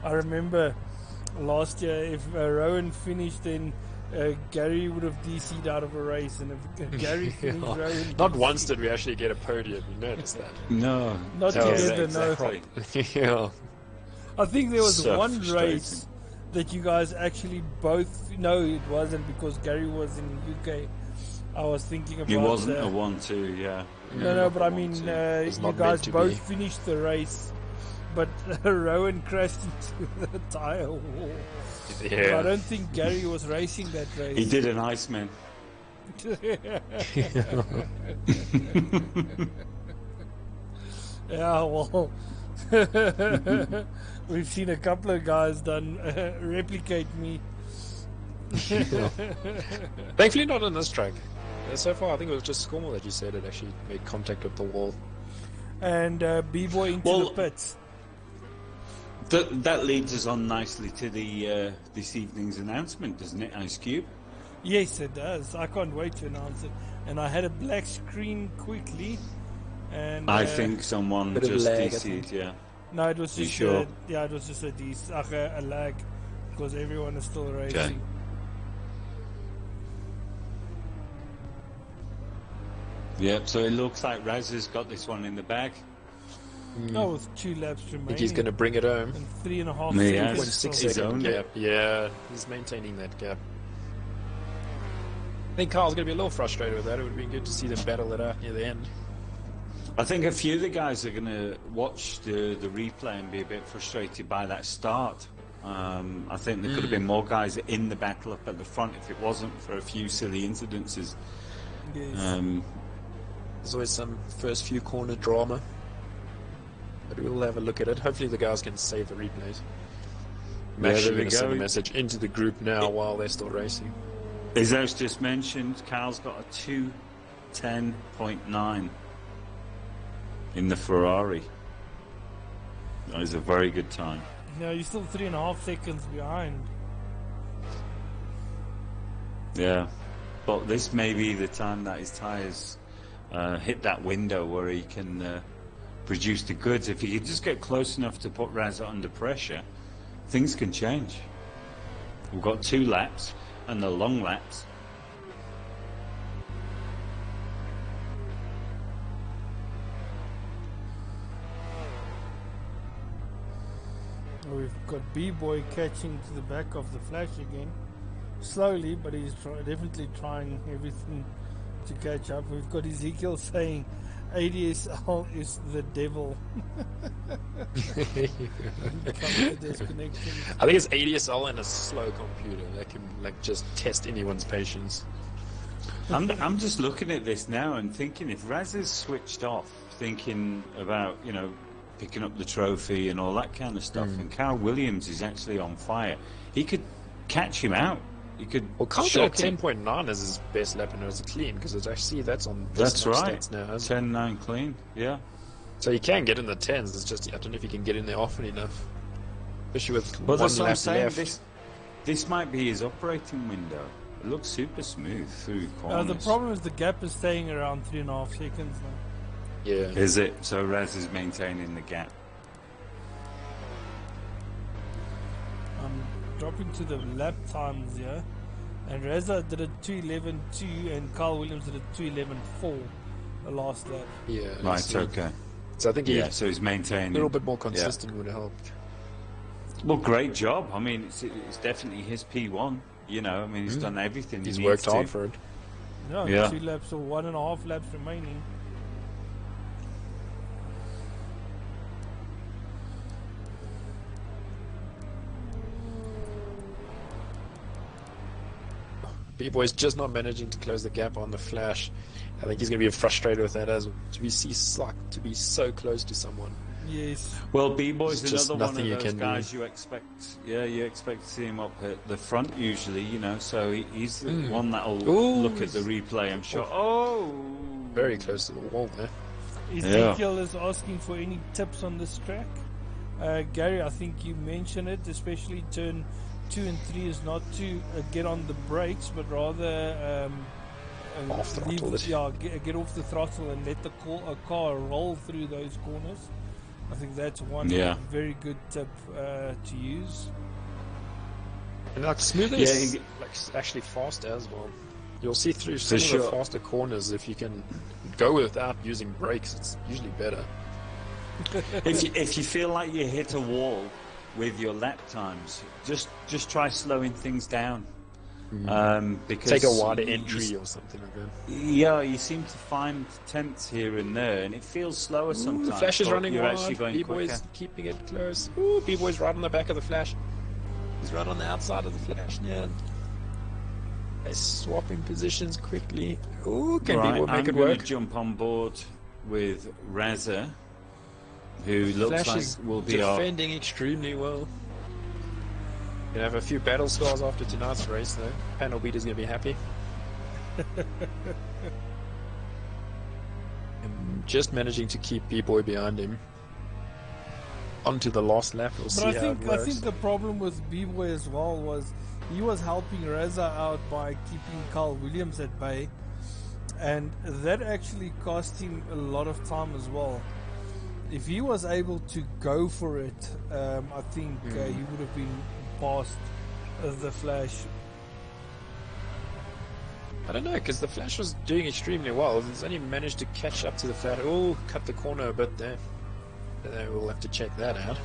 I remember last year, if Rowan finished, then Gary would have DC'd out of a race, and if Gary finished, Rowan not once did we actually get a podium. You noticed that? No, not together. Exactly. No. Yeah. I think there was one race that you guys actually both. No, it wasn't, because Gary was in UK. I was thinking about. It wasn't a 1-2, yeah. No, but I mean, you guys both finished the race, but Rowan crashed into the tire wall. Yeah. But I don't think Gary was racing that race. He did an Iceman. Yeah, well, We've seen a couple of guys replicate me. Thankfully not on this track. So far, I think it was just Scormel that you said it actually made contact with the wall. And B-Boy into the pits. That leads us on nicely to the this evening's announcement, doesn't it, Ice Cube? Yes, it does. I can't wait to announce it. And I had a black screen quickly. And I think someone just DC'd, yeah. No, it was just sure? it was just a lag because everyone is still racing. Okay. Yep, so it looks like Raz has got this one in the bag. Oh, with 2 laps remaining. I think he's going to bring it home. And 3.5 seconds. 6 second gap. Yeah, he's maintaining that gap. I think Carl's going to be a little frustrated with that. It would have been good to see them battle it out near the end. I think a few of the guys are going to watch the replay and be a bit frustrated by that start. I think there could have been more guys in the battle up at the front if it wasn't for a few silly incidences. Yes. There's always some first few corner drama. But we'll have a look at it. Hopefully the guys can save the replays. I'm actually going to send a message into the group now while they're still racing. As I was just mentioned, Carl's got a 2:10.9 in the Ferrari. That is a very good time. No, you're still 3.5 seconds behind. Yeah, but this may be the time that his tyres hit that window where he can produce the goods. If he can just get close enough to put Raz under pressure, things can change. We've got 2 laps and the long laps. We've got B-Boy catching to the back of the Flash again. Slowly, but he's definitely trying everything to catch up. We've got Ezekiel saying ADSL is the devil. I think it's ADSL and a slow computer that can just test anyone's patience. I'm just looking at this now and thinking if Raz is switched off, thinking about, picking up the trophy and all that kind of stuff, and Carl Williams is actually on fire, he could catch him out. He could. Well, Carl got 10.9 as his best lap and it was a clean because I see that's on. That's right. Stats now, 10.9 clean. Yeah. So you can get in the 10s. It's just I don't know if you can get in there often enough, especially with one lap left. This might be his operating window. It looks super smooth through corners. The problem is the gap is staying around 3.5 seconds now. Yeah. Is it? So Raz is maintaining the gap. I'm dropping to the lap times here. And Reza did a 2:11.2 and Carl Williams did a 2:11.4 the last lap. Yeah. Right, okay. So I think so he's maintaining. A little bit more consistent would have helped. Well, great job. I mean, it's definitely his P1. I mean, he's done everything. He's worked hard for it. Yeah, 2 laps or 1.5 laps remaining. B-Boy's just not managing to close the gap on the Flash. I think he's going to be frustrated with that as well. To be so close to someone. Yes. Well, B-Boy's another one of those guys do. you expect to see him up at the front usually, so he's the one that'll look at the replay, I'm sure. Very close to the wall there. Ezekiel is asking for any tips on this track. Gary, I think you mentioned it, especially turn 2 and 3 is not to get on the brakes, but rather get off the throttle and let the car roll through those corners. I think that's one very good tip to use. And smoother is actually faster as well. You'll see through some of the faster corners if you can go without using brakes. It's usually better. If you feel like you hit a wall with your lap times, just try slowing things down. Because take a wider entry or something like that. Yeah, you seem to find tenths here and there, and it feels slower sometimes. The Flash is running wide. B-Boy's keeping it close. B-Boy's right on the back of the Flash. He's right on the outside of the Flash now. They're swapping positions quickly. Can B-Boy make it work? I'm going to jump on board with Raza. who looks Flash like will be defending extremely well. Gonna have a few battle scars after tonight's race, though. Panel beater's gonna be happy. And just managing to keep B-Boy behind him. Onto the last lap, we'll see how it works. I think the problem with B-Boy as well was he was helping Reza out by keeping Carl Williams at bay, and that actually cost him a lot of time as well. If he was able to go for it, I think he would have been past the Flash. I don't know, because the Flash was doing extremely well. He's only managed to catch up to the Flash. Oh, cut the corner a bit there. We'll have to check that out.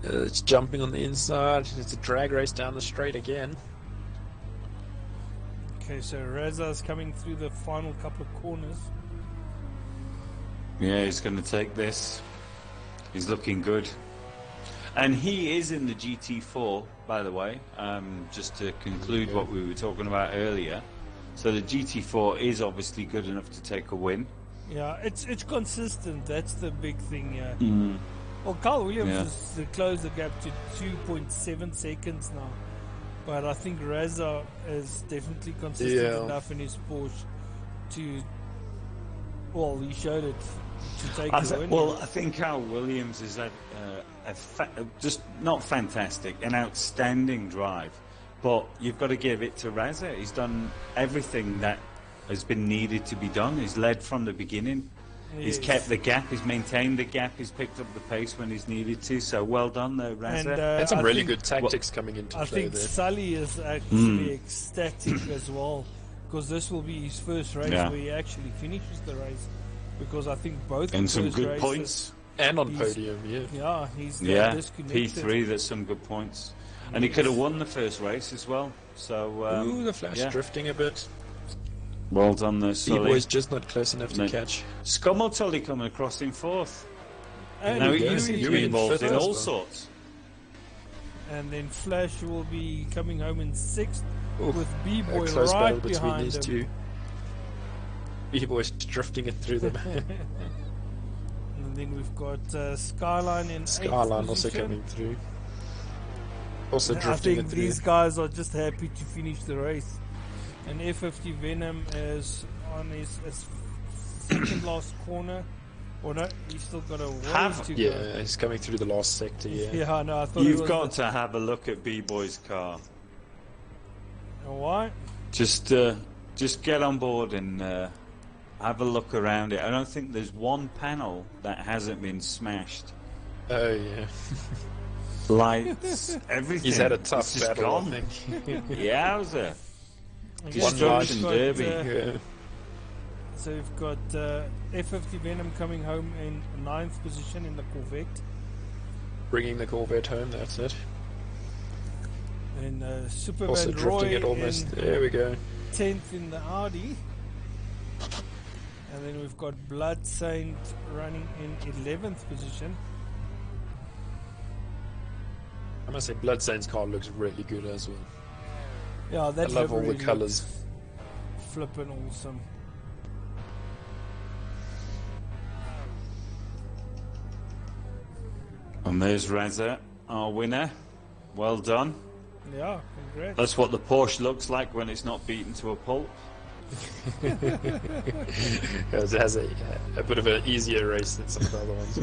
It's jumping on the inside. It's a drag race down the straight again. Okay, so Reza's coming through the final couple of corners. Yeah, he's going to take this. He's looking good. And he is in the GT4, by the way, just to conclude what we were talking about earlier. So the GT4 is obviously good enough to take a win. Yeah, it's consistent. That's the big thing. Yeah. Well, Carl Williams has closed the gap to 2.7 seconds now, but I think Reza is definitely consistent enough in his Porsche to. Well, he showed it to take the win. Well, I think Carl Williams is just not fantastic, an outstanding drive, but you've got to give it to Reza. He's done everything that has been needed to be done. He's led from the beginning. He's kept the gap. He's maintained the gap. He's picked up the pace when he's needed to. So well done there, Reza. And some really good tactics coming into play there. I think Sully is actually ecstatic as well, because this will be his first race where he actually finishes the race. Because I think both and some good races, points. And on podium, Yeah, he's disconnected. P3, there's some good points. And he could have won the first race as well. So ooh, the Flash drifting a bit. Well done there, Sully. B-Boy's just not close enough to catch. Scommel coming across in fourth. And now he's involved in all sorts. And then Flash will be coming home in sixth with B-Boy close right battle between behind these him. two. B-Boy's drifting it through them. And then we've got Skyline in Skyline eighth also position. coming through. Also drifting I think it through. these guys are just happy to finish the race. And F50 Venom is on his second last corner. Or no, he's still got a ways to go. Yeah, he's coming through the last sector, Yeah, no, I thought you've got to have a look at B-Boy's car. Why? Just get on board and have a look around it. I don't think there's one panel that hasn't been smashed. Oh, yeah. Lights, everything. He's had a tough battle, gone. I think. Yeah, how's it? Destruction derby. So we've got F50 Venom coming home in 9th position in the Corvette. Bringing the Corvette home, that's it. And Super Also Van drifting Roy it almost. There we go. 10th in the Audi. And then we've got Blood Saint running in 11th position. I must say, Blood Saint's car looks really good as well. Yeah, that I love all the really colours. Flippin' awesome. And there's Reza, our winner. Well done. Yeah, congrats. That's what the Porsche looks like when it's not beaten to a pulp. It has a bit of an easier race than some of the other ones.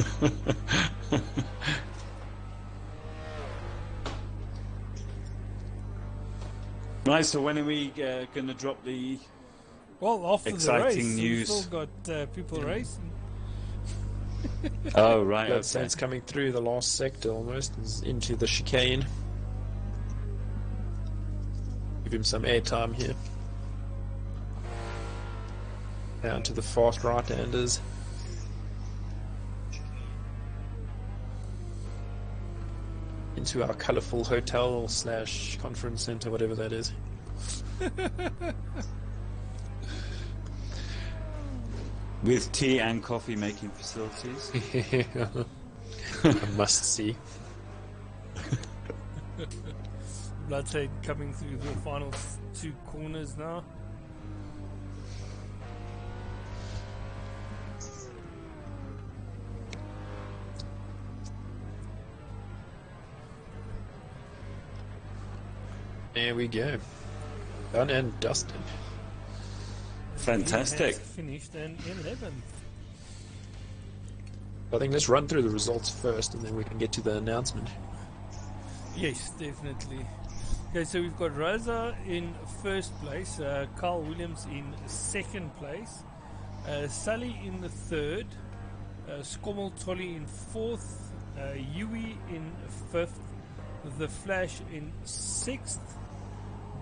Right, so when are we going to drop the after exciting the race, news? We've still got people racing. Oh, right, Blood Saint's coming through the last sector almost, is into the chicane. Give him some airtime here. Down to the fast right-handers. Into our colourful hotel / conference centre, whatever that is. With tea and coffee making facilities. A must see. Blood Saint coming through the final 2 corners now. There we go. Done and dusted. Fantastic. Finished in 11th. I think let's run through the results first, and then we can get to the announcement. Yes, definitely. Okay, so we've got Rosa in first place, Carl Williams in second place, Sully in the third, Skommel Tolly in fourth, Yui in fifth, The Flash in sixth,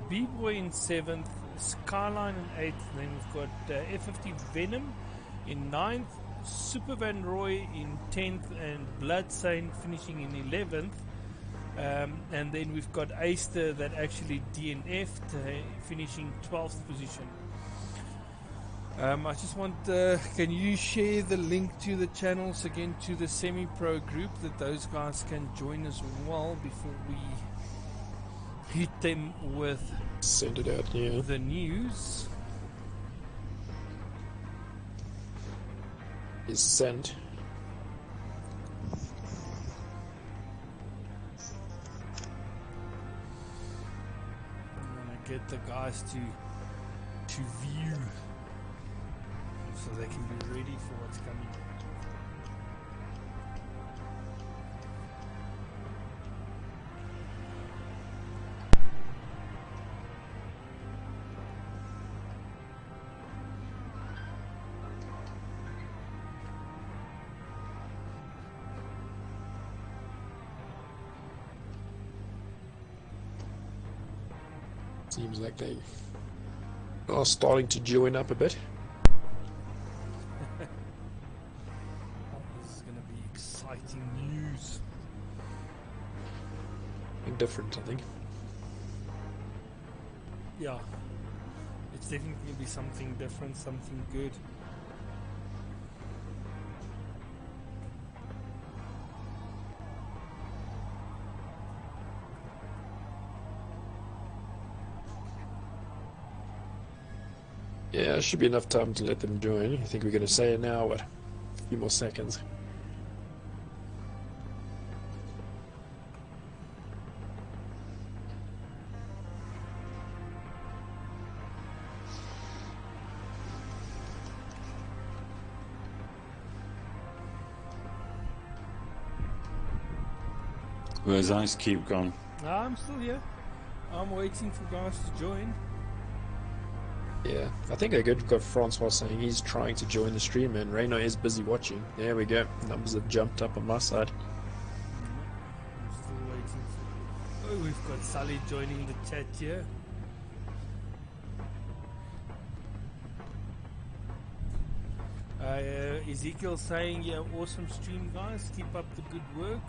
B-Boy in seventh, Skyline in eighth, then we've got F50 Venom in ninth, Super Van Roy in 10th, and Blood Saint finishing in 11th. And then we've got Aister that actually DNF'd, finishing 12th position. I just want, can you share the link to the channels again, to the semi-pro group, that those guys can join as well before we hit them with send it out, yeah, the news. Is sent. Get the guys to view so they can be ready for what's coming. Seems like they are starting to join up a bit. This is going to be exciting news. Something different, I think. Yeah, it's definitely going to be something different, something good. Yeah, should be enough time to let them join. I think we're going to say it now, but a few more seconds. Where's Ice Cube gone? I'm still here. I'm waiting for guys to join. Yeah, I think I got Francois saying he's trying to join the stream, and Reina is busy watching. There we go. Numbers have jumped up on my side. I'm still waiting for... Oh, we've got Sully joining the chat here. Ezekiel saying, yeah, awesome stream, guys. Keep up the good work.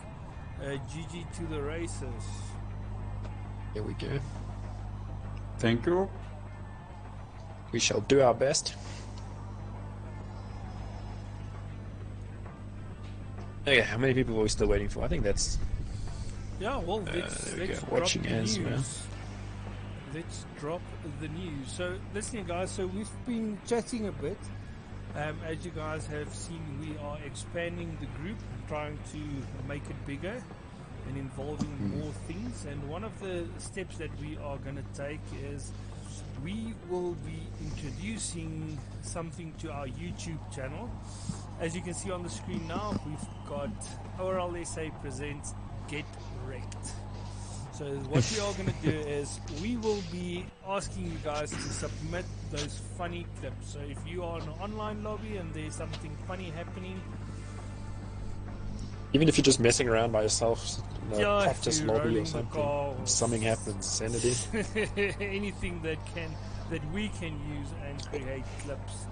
GG to the racers. Here we go. Thank you. We shall do our best. Okay, how many people are we still waiting for? I think that's... Yeah, well, let's drop watching the as news. well. Let's drop the news. So, listen, guys, so we've been chatting a bit. As you guys have seen, we are expanding the group, trying to make it bigger and involving more things. And one of the steps that we are going to take is we will be introducing something to our YouTube channel. As you can see on the screen now, we've got ORLSA presents Get Wrecked. So what we are going to do is we will be asking you guys to submit those funny clips. So if you are in an online lobby and there's something funny happening, even if you're just messing around by yourself in a practice lobby or something, something happens, send it in. Anything that we can use and create clips.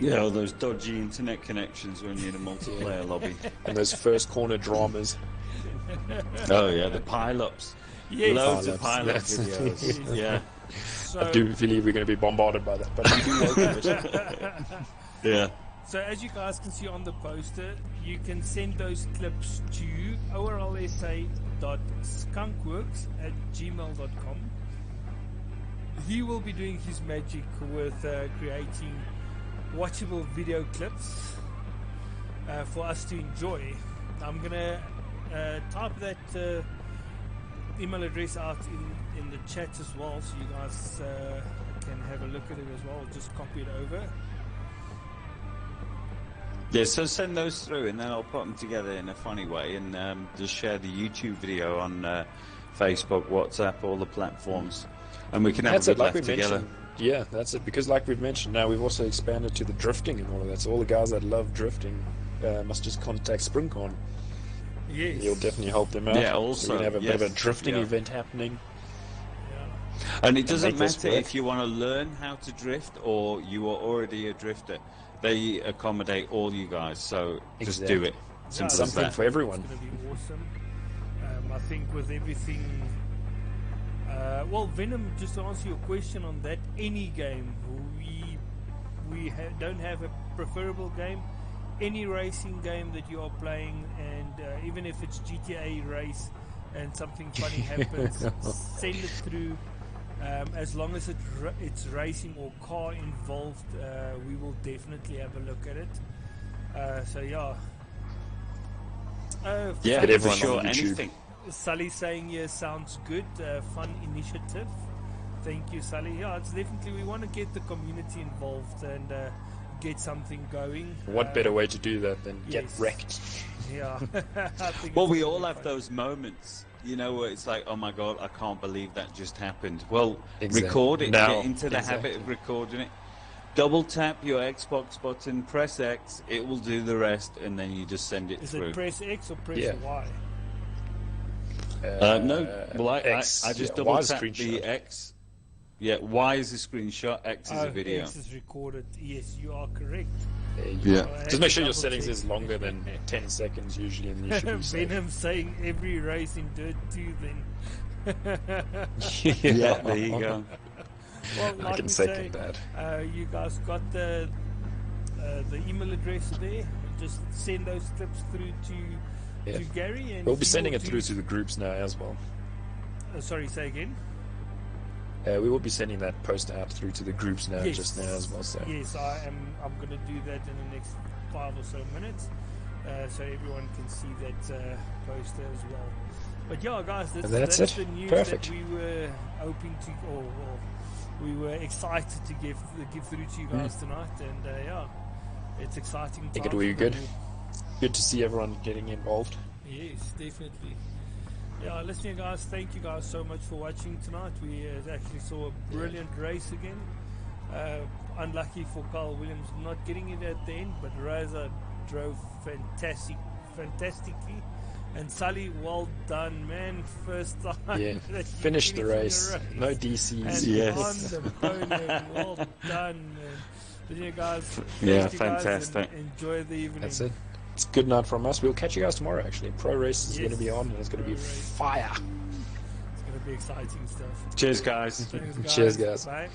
Yeah, all those dodgy internet connections when you're in a multiplayer lobby. And those first corner dramas. Oh yeah, the pile-ups. Yes. Loads of pile-up videos. Yeah. So, I do believe we're going to be bombarded by that, but we do welcome it. Yeah. So as you guys can see on the poster, you can send those clips to orlsa.skunkworks@gmail.com. He will be doing his magic with creating watchable video clips for us to enjoy. I'm gonna type that email address out in the chat as well, so you guys can have a look at it as well. Just copy it over. Yeah, so send those through, and then I'll put them together in a funny way, and just share the YouTube video on Facebook, WhatsApp, all the platforms, and we can have a good laugh together. Yeah, that's it. Because like we've mentioned, now we've also expanded to the drifting and all of that. So all the guys that love drifting must just contact SpringCon. Yes. You'll definitely help them out. Yeah, also. So we can have a bit of a drifting event happening. And it doesn't matter if you want to learn how to drift or you are already a drifter. They accommodate all you guys, so just do it. Simple as that. For everyone. It's going to be awesome. I think with everything... well, Venom, just to answer your question on that, any game, we don't have a preferable game. Any racing game that you are playing, and even if it's GTA race and something funny happens, send it through. As long as it's racing or car involved, we will definitely have a look at it. So yeah. Yeah, for sure. Anything. Sully saying, yeah, sounds good. Fun initiative. Thank you, Sully. Yeah, it's definitely, we want to get the community involved and get something going. What better way to do that than get wrecked? Yeah. Well, we all have those moments, you know, where it's like, oh my god, I can't believe that just happened. Well, record it, get into the habit of recording it. Double tap your Xbox button, press X, it will do the rest, and then you just send it through. Is it press X or press Y? No, well, I just double tap the X. Yeah, Y is a screenshot, X is a video. X is recorded. Yes, you are correct. Yeah. Just make sure your settings is longer than 10 seconds usually, and you should be safe. Venom saying every race in Dirt 2 then. Yeah, there you go. Well, like I can second that. You guys got the email address there. Just send those clips through to Gary. And we'll be sending it through to the groups now as well. Sorry, say again? We will be sending that post out through to the groups now, just now as well. So. Yes, I'm going to do that in the next 5 or so minutes, so everyone can see that poster as well. But yeah, guys, that's the news that we were hoping to, or we were excited to give through to you guys tonight, and yeah, it's exciting. I think it will be good. Good to see everyone getting involved. Yes, definitely. Yeah, listening, guys, thank you guys so much for watching tonight. We actually saw a brilliant race again. Unlucky for Carl Williams not getting it at the end, but Rosa drove fantastically. And Sully, well done, man. First time. Yeah, finished the race. No DCs. And on the podium. Well done, man. But yeah, guys. Yeah, fantastic. Enjoy the evening. That's it. It's a good night from us. We'll catch you guys tomorrow, actually. Pro race is going to be on, and it's going to be fire. It's going to be exciting stuff. Cheers, guys. Thanks, guys. Cheers, guys. Bye.